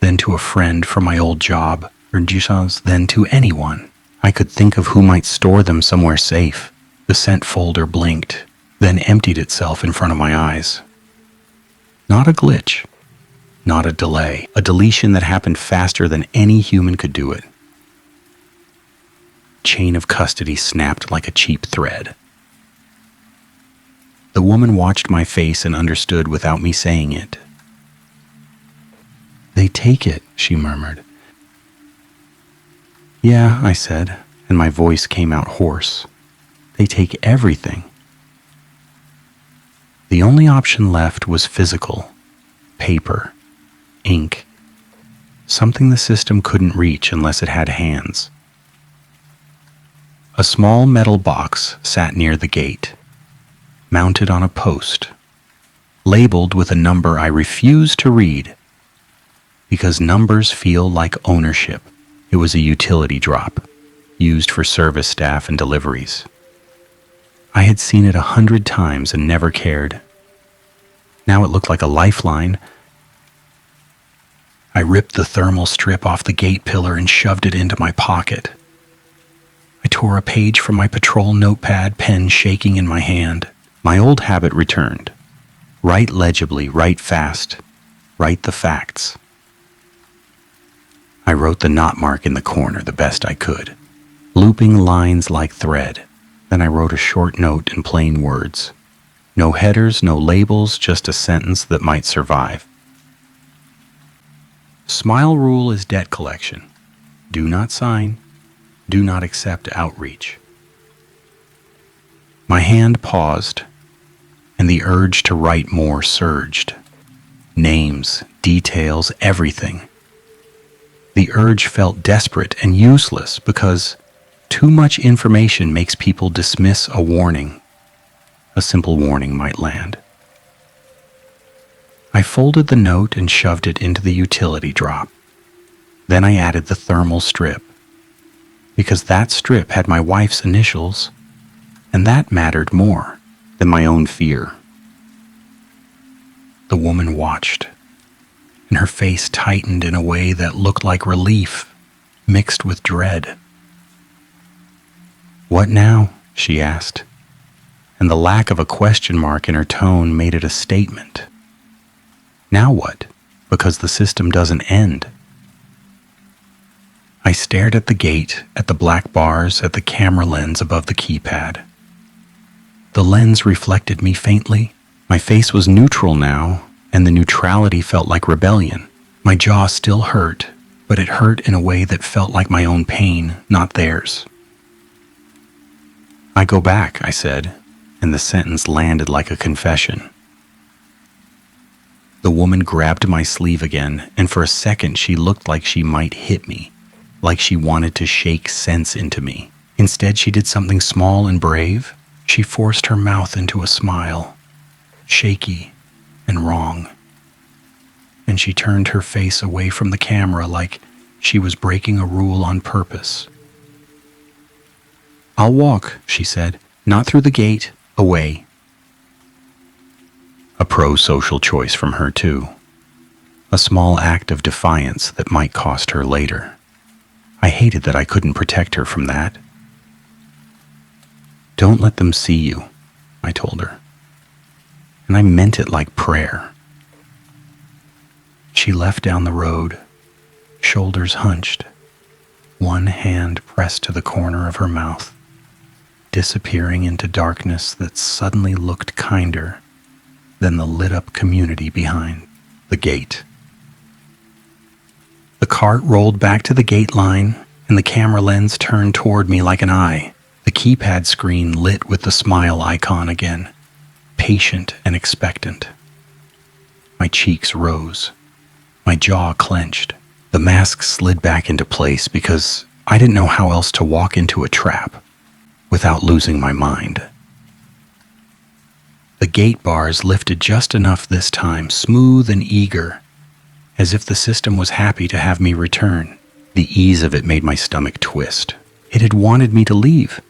then to a friend from my old job, or then to anyone. I could think of who might store them somewhere safe. The sent folder blinked, then emptied itself in front of my eyes. Not a glitch. Not a delay. A deletion that happened faster than any human could do it. Chain of custody snapped like a cheap thread. The woman watched my face and understood without me saying it. "They take it," she murmured. "Yeah," I said, and my voice came out hoarse. "They take everything." The only option left was physical. Paper. Ink. Something the system couldn't reach unless it had hands. A small metal box sat near the gate, mounted on a post, labeled with a number I refused to read because numbers feel like ownership. It was a utility drop, used for service staff and deliveries. I had seen it 100 times and never cared. Now it looked like a lifeline. I ripped the thermal strip off the gate pillar and shoved it into my pocket. I tore a page from my patrol notepad, pen shaking in my hand. My old habit returned. Write legibly, write fast, write the facts. I wrote the knot mark in the corner the best I could, looping lines like thread. Then I wrote a short note in plain words. No headers, no labels, just a sentence that might survive. Smile rule is debt collection. Do not sign. Do not accept outreach. My hand paused, and the urge to write more surged. Names, details, everything. The urge felt desperate and useless because too much information makes people dismiss a warning. A simple warning might land. I folded the note and shoved it into the utility drop. Then I added the thermal strip, because that strip had my wife's initials, and that mattered more than my own fear. The woman watched, and her face tightened in a way that looked like relief mixed with dread. "What now?" she asked, and the lack of a question mark in her tone made it a statement. Now what? Because the system doesn't end. I stared at the gate, at the black bars, at the camera lens above the keypad. The lens reflected me faintly. My face was neutral now, and the neutrality felt like rebellion. My jaw still hurt, but it hurt in a way that felt like my own pain, not theirs. "I go back," I said, and the sentence landed like a confession. The woman grabbed my sleeve again, and for a second she looked like she might hit me, like she wanted to shake sense into me. Instead, she did something small and brave. She forced her mouth into a smile, shaky and wrong. And she turned her face away from the camera like she was breaking a rule on purpose. "I'll walk," she said, "not through the gate, away." A pro-social choice from her, too. A small act of defiance that might cost her later. I hated that I couldn't protect her from that. "Don't let them see you," I told her. And I meant it like prayer. She left down the road, shoulders hunched, one hand pressed to the corner of her mouth, disappearing into darkness that suddenly looked kinder than the lit-up community behind the gate. The cart rolled back to the gate line, and the camera lens turned toward me like an eye. The keypad screen lit with the smile icon again, patient and expectant. My cheeks rose. My jaw clenched. The mask slid back into place because I didn't know how else to walk into a trap without losing my mind. The gate bars lifted just enough this time, smooth and eager, as if the system was happy to have me return. The ease of it made my stomach twist. It had wanted me to leave,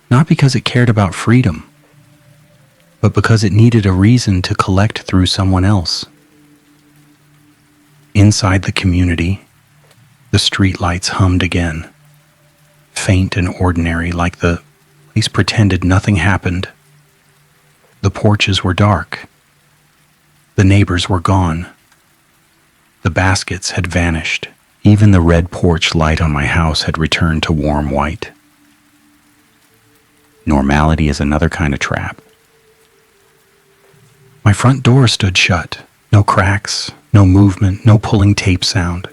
not because it cared about freedom, but because it needed a reason to collect through someone else. Inside the community, the streetlights hummed again, faint and ordinary, like the place pretended nothing happened. The porches were dark. The neighbors were gone. The baskets had vanished. Even the red porch light on my house had returned to warm white. Normality is another kind of trap. My front door stood shut. No cracks, no movement, no pulling tape sound.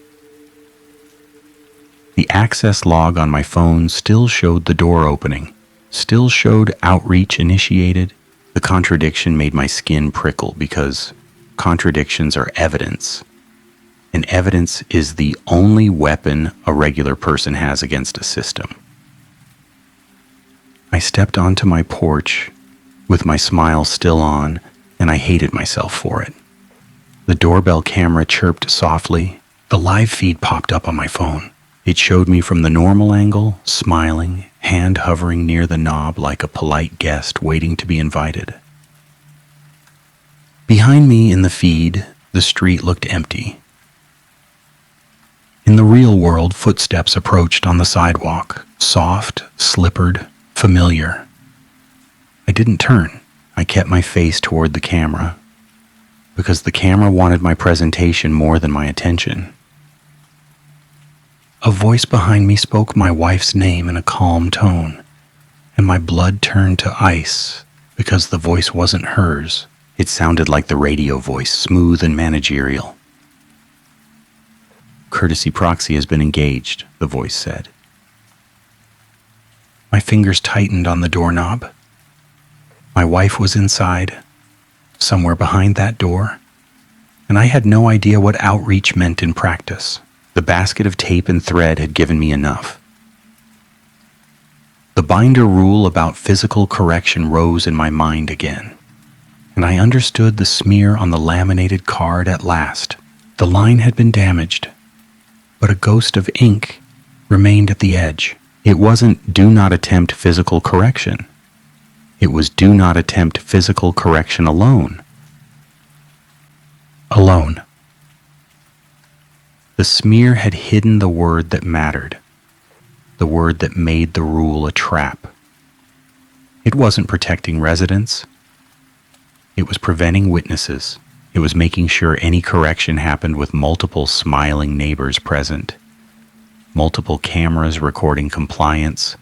The access log on my phone still showed the door opening, still showed outreach initiated. The contradiction made my skin prickle because contradictions are evidence, and evidence is the only weapon a regular person has against a system. I stepped onto my porch with my smile still on, and I hated myself for it. The doorbell camera chirped softly. The live feed popped up on my phone. It showed me from the normal angle, smiling, hand hovering near the knob like a polite guest waiting to be invited. Behind me in the feed, the street looked empty. In the real world, footsteps approached on the sidewalk, soft, slippered, familiar. I didn't turn. I kept my face toward the camera, because the camera wanted my presentation more than my attention. A voice behind me spoke my wife's name in a calm tone, and my blood turned to ice because the voice wasn't hers. It sounded like the radio voice, smooth and managerial. "Courtesy proxy has been engaged," the voice said. My fingers tightened on the doorknob. My wife was inside, somewhere behind that door, and I had no idea what outreach meant in practice. The basket of tape and thread had given me enough. The binder rule about physical correction rose in my mind again, and I understood the smear on the laminated card at last. The line had been damaged, but a ghost of ink remained at the edge. It wasn't "do not attempt physical correction." It was "do not attempt physical correction alone." Alone. The smear had hidden the word that mattered. the word that made the rule a trap. It wasn't protecting residents. It was preventing witnesses. It was making sure any correction happened with multiple smiling neighbors present, multiple cameras recording compliance,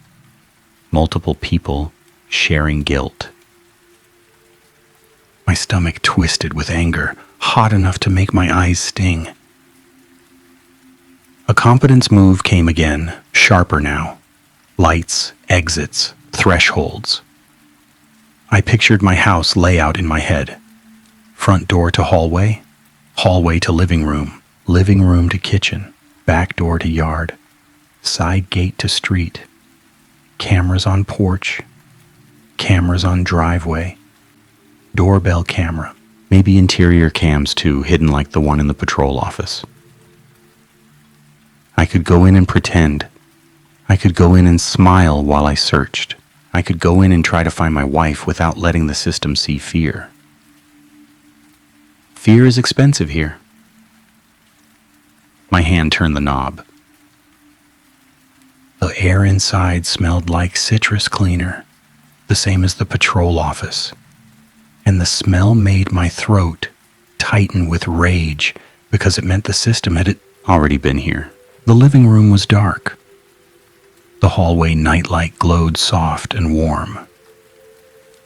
multiple people sharing guilt. My stomach twisted with anger, hot enough to make my eyes sting. A competence move came again, sharper now. Lights, exits, thresholds. I pictured my house layout in my head. Front door to hallway, hallway to living room to kitchen, back door to yard, side gate to street, cameras on porch, cameras on driveway, doorbell camera, maybe interior cams too, hidden like the one in the patrol office. I could go in and pretend. I could go in and smile while I searched. I could go in and try to find my wife without letting the system see fear. Fear is expensive here. My hand turned the knob. The air inside smelled like citrus cleaner, the same as the patrol office, and the smell made my throat tighten with rage because it meant the system had already been here. The living room was dark. The hallway nightlight glowed soft and warm.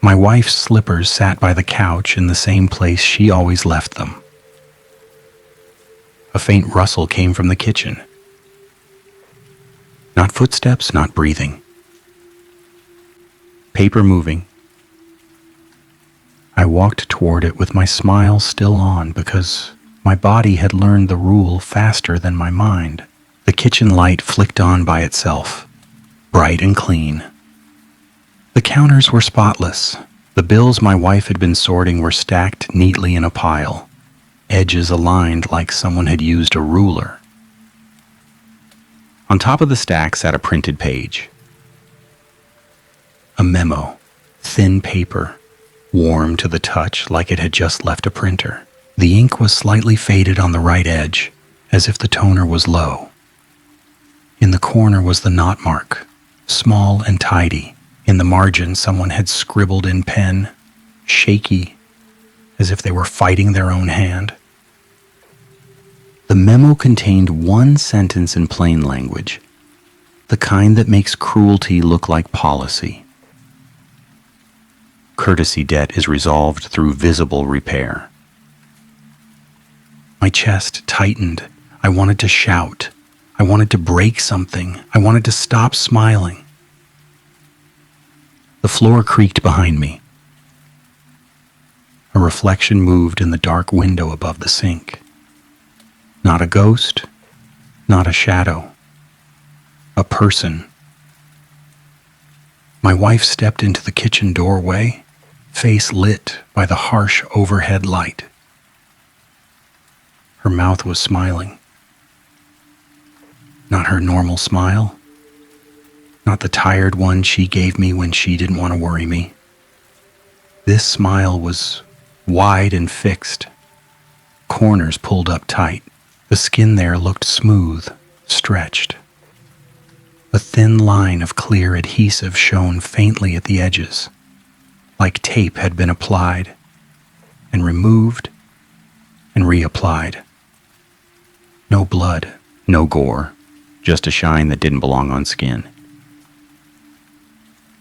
My wife's slippers sat by the couch in the same place she always left them. A faint rustle came from the kitchen. Not footsteps, not breathing. Paper moving. I walked toward it with my smile still on because my body had learned the rule faster than my mind. The kitchen light flicked on by itself, bright and clean. The counters were spotless. The bills my wife had been sorting were stacked neatly in a pile, edges aligned like someone had used a ruler. On top of the stack sat a printed page. A memo, thin paper, warm to the touch like it had just left a printer. The ink was slightly faded on the right edge, as if the toner was low. In the corner was the knot mark, small and tidy. In the margin, someone had scribbled in pen, shaky, as if they were fighting their own hand. The memo contained one sentence in plain language, the kind that makes cruelty look like policy. Courtesy debt is resolved through visible repair. My chest tightened. I wanted to shout. I wanted to break something. I wanted to stop smiling. The floor creaked behind me. A reflection moved in the dark window above the sink. Not a ghost, not a shadow. A person. My wife stepped into the kitchen doorway, face lit by the harsh overhead light. Her mouth was smiling. Not her normal smile. Not the tired one she gave me when she didn't want to worry me. This smile was wide and fixed, corners pulled up tight. The skin there looked smooth, stretched. A thin line of clear adhesive shone faintly at the edges, like tape had been applied and removed and reapplied. No blood, no gore, just a shine that didn't belong on skin.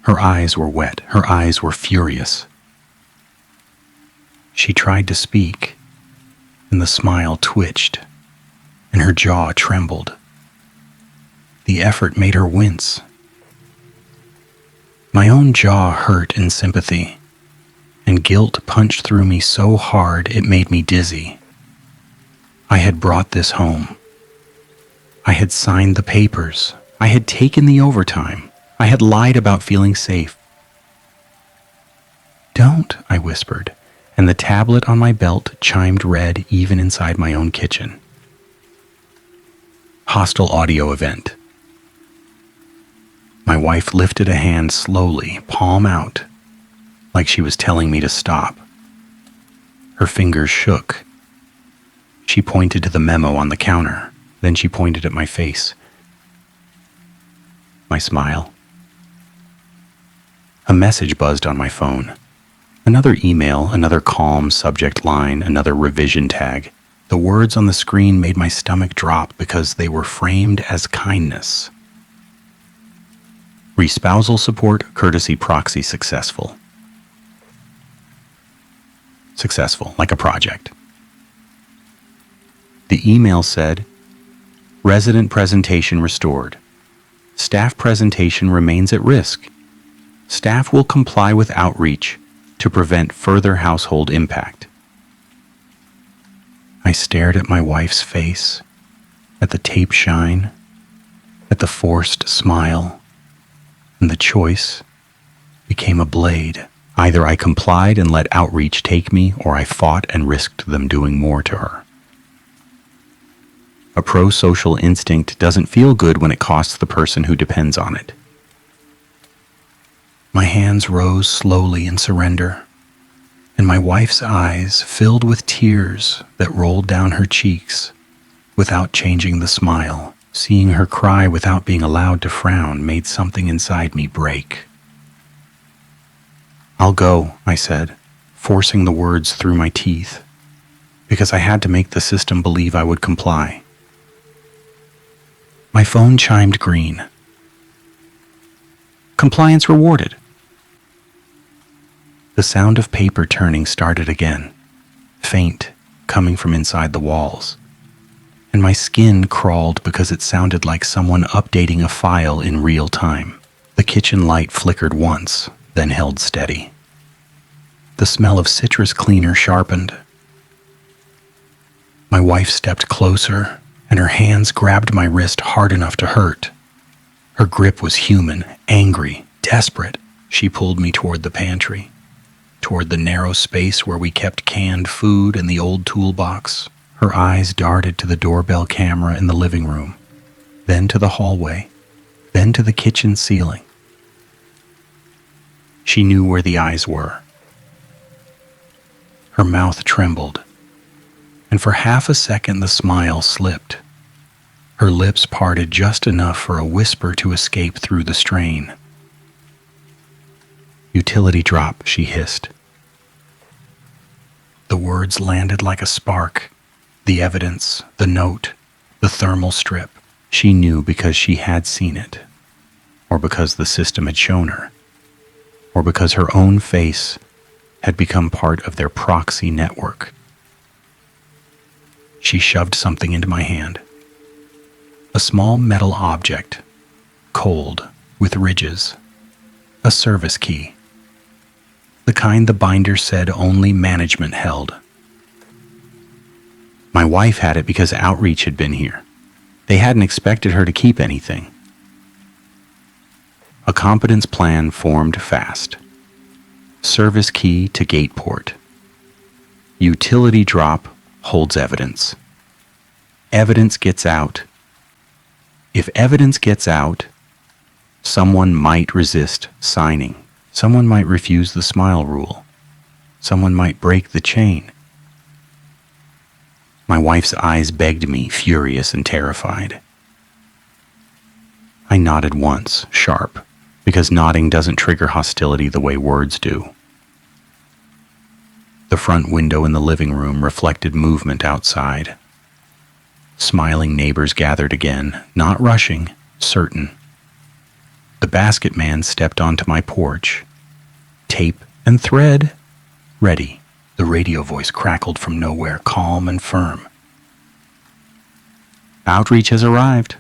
Her eyes were wet, her eyes were furious. She tried to speak, and the smile twitched, and her jaw trembled. The effort made her wince. My own jaw hurt in sympathy, and guilt punched through me so hard it made me dizzy. I had brought this home. I had signed the papers. I had taken the overtime. I had lied about feeling safe. "Don't," I whispered, and the tablet on my belt chimed red even inside my own kitchen. Hostile audio event. My wife lifted a hand slowly, palm out, like she was telling me to stop. Her fingers shook. She pointed to the memo on the counter, then she pointed at my face. my smile. A message buzzed on my phone. Another email, another calm subject line, another revision tag. The words on the screen made my stomach drop because they were framed as kindness. Respousal support, courtesy proxy successful. Successful, like a project. The email said, resident presentation restored. Staff presentation remains at risk. Staff will comply with outreach to prevent further household impact. I stared at my wife's face, at the tape shine, at the forced smile, and the choice became a blade. Either I complied and let outreach take me, or I fought and risked them doing more to her. A pro-social instinct doesn't feel good when it costs the person who depends on it. My hands rose slowly in surrender, and my wife's eyes filled with tears that rolled down her cheeks without changing the smile. Seeing her cry without being allowed to frown made something inside me break. I'll go, I said, forcing the words through my teeth, because I had to make the system believe I would comply. My phone chimed green. Compliance rewarded. The sound of paper turning started again, faint, coming from inside the walls, and my skin crawled because it sounded like someone updating a file in real time. The kitchen light flickered once, then held steady. The smell of citrus cleaner sharpened. My wife stepped closer, and her hands grabbed my wrist hard enough to hurt. Her grip was human, angry, desperate. She pulled me toward the pantry, toward the narrow space where we kept canned food and the old toolbox. Her eyes darted to the doorbell camera in the living room, then to the hallway, then to the kitchen ceiling. She knew where the eyes were. Her mouth trembled, and for half a second the smile slipped. Her lips parted just enough for a whisper to escape through the strain. Utility drop, she hissed. The words landed like a spark. The evidence, the note, the thermal strip. She knew because she had seen it, or because the system had shown her, or because her own face had become part of their proxy network. She shoved something into my hand. A small metal object, cold, with ridges. A service key. The kind the binder said only management held. My wife had it because outreach had been here. They hadn't expected her to keep anything. A competence plan formed fast. Service key to gate port. Utility drop holds evidence. Evidence gets out. If evidence gets out, someone might resist signing. Someone might refuse the smile rule. Someone might break the chain. My wife's eyes begged me, furious and terrified. I nodded once, sharp, because nodding doesn't trigger hostility the way words do. The front window in the living room reflected movement outside. Smiling neighbors gathered again, not rushing, certain. The basket man stepped onto my porch. Tape and thread, ready. The radio voice crackled from nowhere, calm and firm. Outreach has arrived.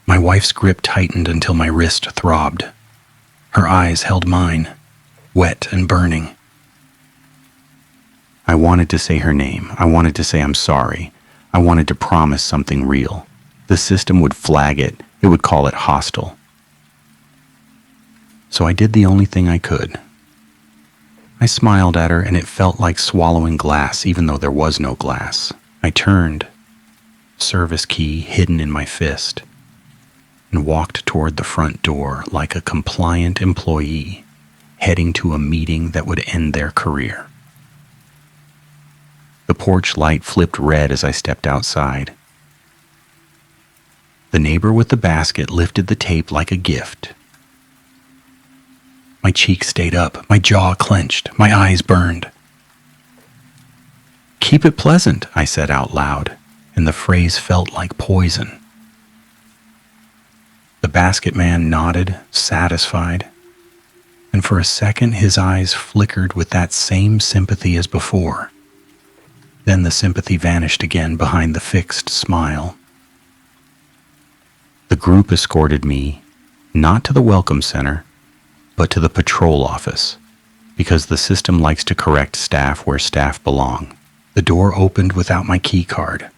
My wife's grip tightened until my wrist throbbed. Her eyes held mine, wet and burning. I wanted to say her name. I wanted to say I'm sorry. I wanted to promise something real. The system would flag it. It would call it hostile. So I did the only thing I could. I smiled at her, and it felt like swallowing glass, even though there was no glass. I turned, service key hidden in my fist, and walked toward the front door like a compliant employee heading to a meeting that would end their career. The porch light flipped red as I stepped outside. The neighbor with the basket lifted the tape like a gift. My cheeks stayed up, my jaw clenched, my eyes burned. "Keep it pleasant," I said out loud, and the phrase felt like poison. The basket man nodded, satisfied, and for a second his eyes flickered with that same sympathy as before. Then the sympathy vanished again behind the fixed smile. The group escorted me, not to the welcome center, but to the patrol office, because the system likes to correct staff where staff belong. The door opened without my key card.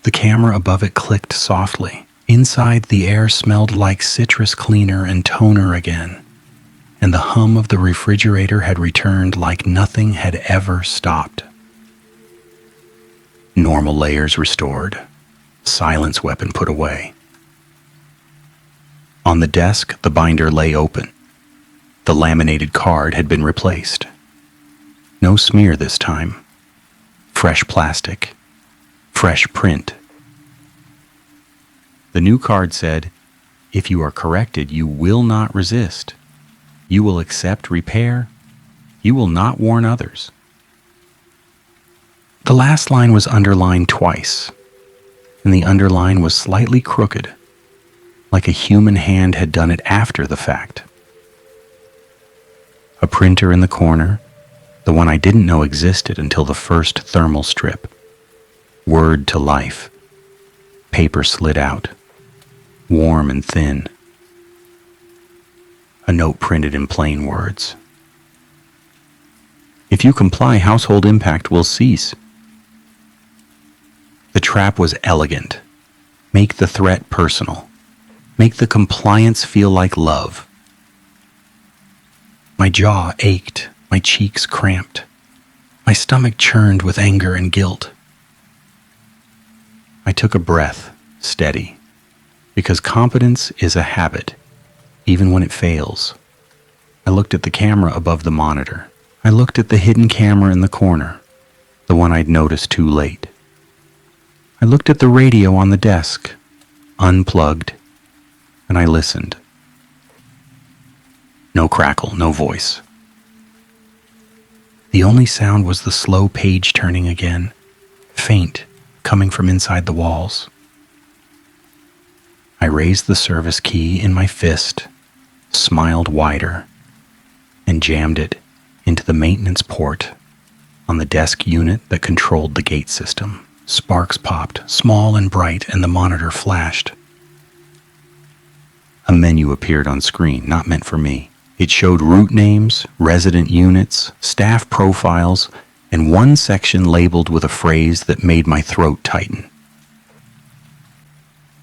The camera above it clicked softly. Inside, the air smelled like citrus cleaner and toner again, and the hum of the refrigerator had returned like nothing had ever stopped. Normal layers restored, silence weapon put away. On the desk, the binder lay open. The laminated card had been replaced. No smear this time. Fresh plastic. Fresh print. The new card said, "If you are corrected, you will not resist. You will accept repair. You will not warn others." The last line was underlined twice, and the underline was slightly crooked, like a human hand had done it after the fact. A printer in the corner, the one I didn't know existed until the first thermal strip. Word to life. Paper slid out, warm and thin. A note printed in plain words. "If you comply, household impact will cease." The trap was elegant. Make the threat personal. Make the compliance feel like love. My jaw ached, my cheeks cramped. My stomach churned with anger and guilt. I took a breath, steady, because competence is a habit, even when it fails. I looked at the camera above the monitor. I looked at the hidden camera in the corner, the one I'd noticed too late. I looked at the radio on the desk, unplugged, and I listened. No crackle, no voice. The only sound was the slow page turning again, faint, coming from inside the walls. I raised the service key in my fist, smiled wider, and jammed it into the maintenance port on the desk unit that controlled the gate system. Sparks popped, small and bright, and the monitor flashed. A menu appeared on screen, not meant for me. It showed route names, resident units, staff profiles, and one section labeled with a phrase that made my throat tighten.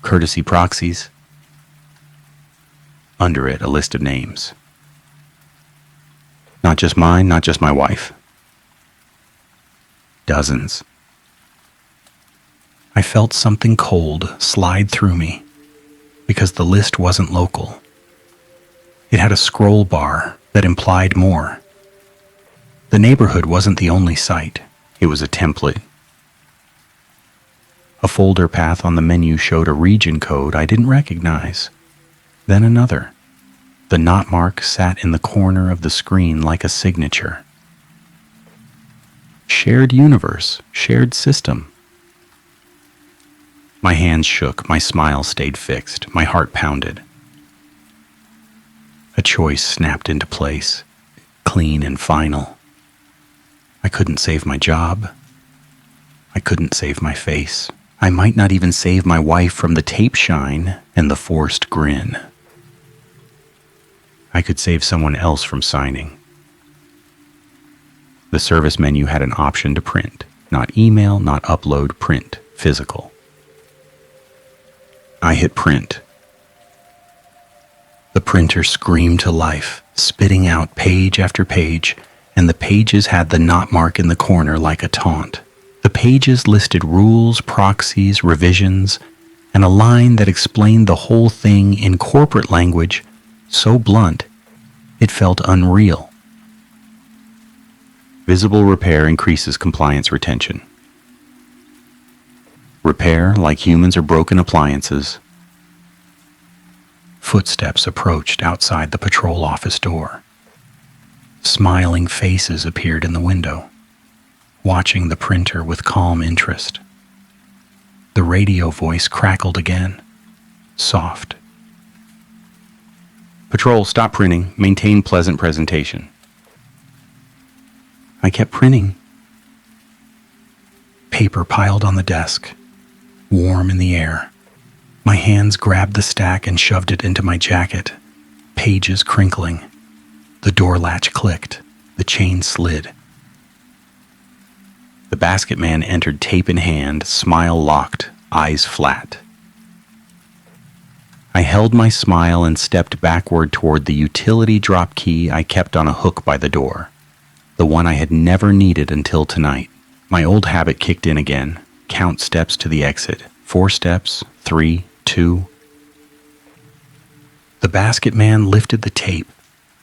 Courtesy proxies. Under it, a list of names. Not just mine, not just my wife. Dozens. I felt something cold slide through me because the list wasn't local. It had a scroll bar that implied more. The neighborhood wasn't the only site. It was a template. A folder path on the menu showed a region code I didn't recognize. Then another. The knot mark sat in the corner of the screen like a signature. Shared universe, shared system. My hands shook, my smile stayed fixed, my heart pounded. A choice snapped into place, clean and final. I couldn't save my job. I couldn't save my face. I might not even save my wife from the tape shine and the forced grin. I could save someone else from signing. The service menu had an option to print, not email, not upload, print, physical. I hit print. The printer screamed to life, spitting out page after page, and the pages had the knot mark in the corner like a taunt. The pages listed rules, proxies, revisions, and a line that explained the whole thing in corporate language so blunt it felt unreal. Visible repair increases compliance retention. Repair, like humans or broken appliances, Footsteps approached outside the patrol office door. Smiling faces appeared in the window, watching the printer with calm interest. The radio voice crackled again, soft. "Patrol, stop printing. Maintain pleasant presentation." I kept printing. Paper piled on the desk, warm in the air. My hands grabbed the stack and shoved it into my jacket, pages crinkling. The door latch clicked. The chain slid. The basket man entered, tape in hand, smile locked, eyes flat. I held my smile and stepped backward toward the utility drop key I kept on a hook by the door, the one I had never needed until tonight. My old habit kicked in again. Count steps to the exit. 4 steps, 3, 2. The basket man lifted the tape,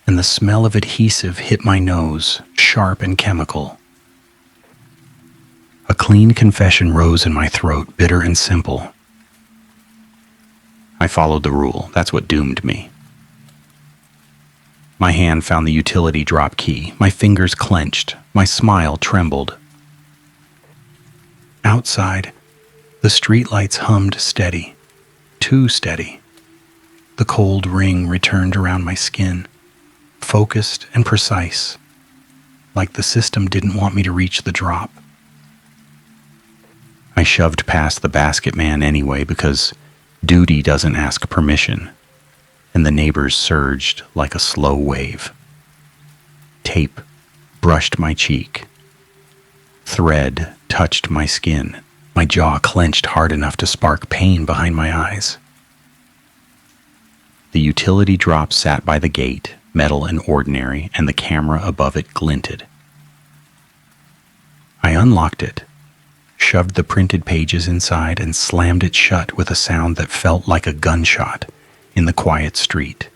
and the smell of adhesive hit my nose, sharp and chemical. A clean confession rose in my throat, bitter and simple. I followed the rule. That's what doomed me. My hand found the utility drop key. My fingers clenched. My smile trembled. Outside, the streetlights hummed steady, too steady. The cold ring returned around my skin, focused and precise, like the system didn't want me to reach the drop. I shoved past the basket man anyway because duty doesn't ask permission, and the neighbors surged like a slow wave. Tape brushed my cheek. Thread touched my skin. My jaw clenched hard enough to spark pain behind my eyes. The utility drop sat by the gate, metal and ordinary, and the camera above it glinted. I unlocked it, shoved the printed pages inside, and slammed it shut with a sound that felt like a gunshot in the quiet street.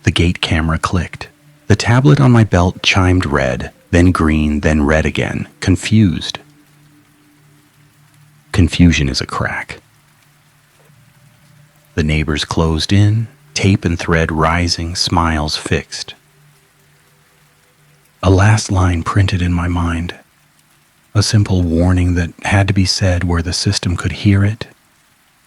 The gate camera clicked. The tablet on my belt chimed red, then green, then red again, confused. Confusion is a crack. The neighbors closed in, tape and thread rising, smiles fixed. A last line printed in my mind, a simple warning that had to be said where the system could hear it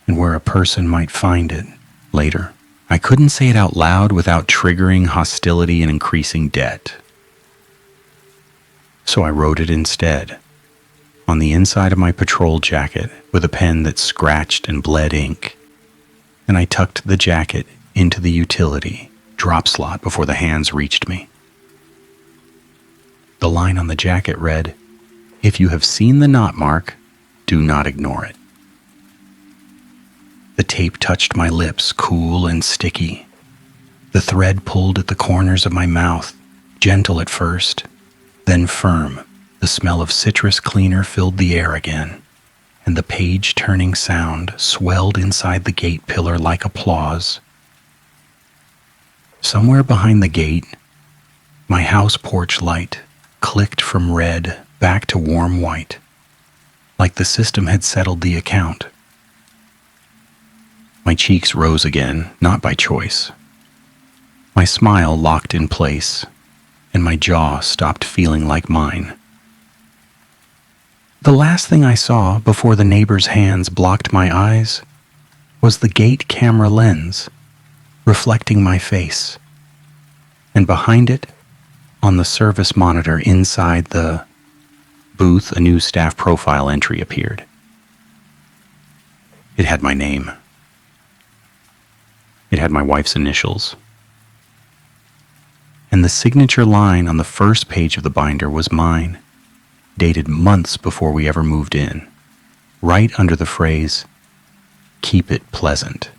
and where a person might find it later. I couldn't say it out loud without triggering hostility and increasing debt. So I wrote it instead, on the inside of my patrol jacket with a pen that scratched and bled ink, and I tucked the jacket into the utility drop slot before the hands reached me. The line on the jacket read, "If you have seen the knot mark, do not ignore it." The tape touched my lips, cool and sticky. The thread pulled at the corners of my mouth, gentle at first, then firm. The smell of citrus cleaner filled the air again, and the page-turning sound swelled inside the gate pillar like applause. Somewhere behind the gate, my house porch light clicked from red back to warm white, like the system had settled the account. My cheeks rose again, not by choice. My smile locked in place, and my jaw stopped feeling like mine. The last thing I saw before the neighbor's hands blocked my eyes was the gate camera lens reflecting my face, and behind it, on the service monitor inside the booth, a new staff profile entry appeared. It had my name. It had my wife's initials. And the signature line on the first page of the binder was mine, dated months before we ever moved in, right under the phrase, "Keep it pleasant."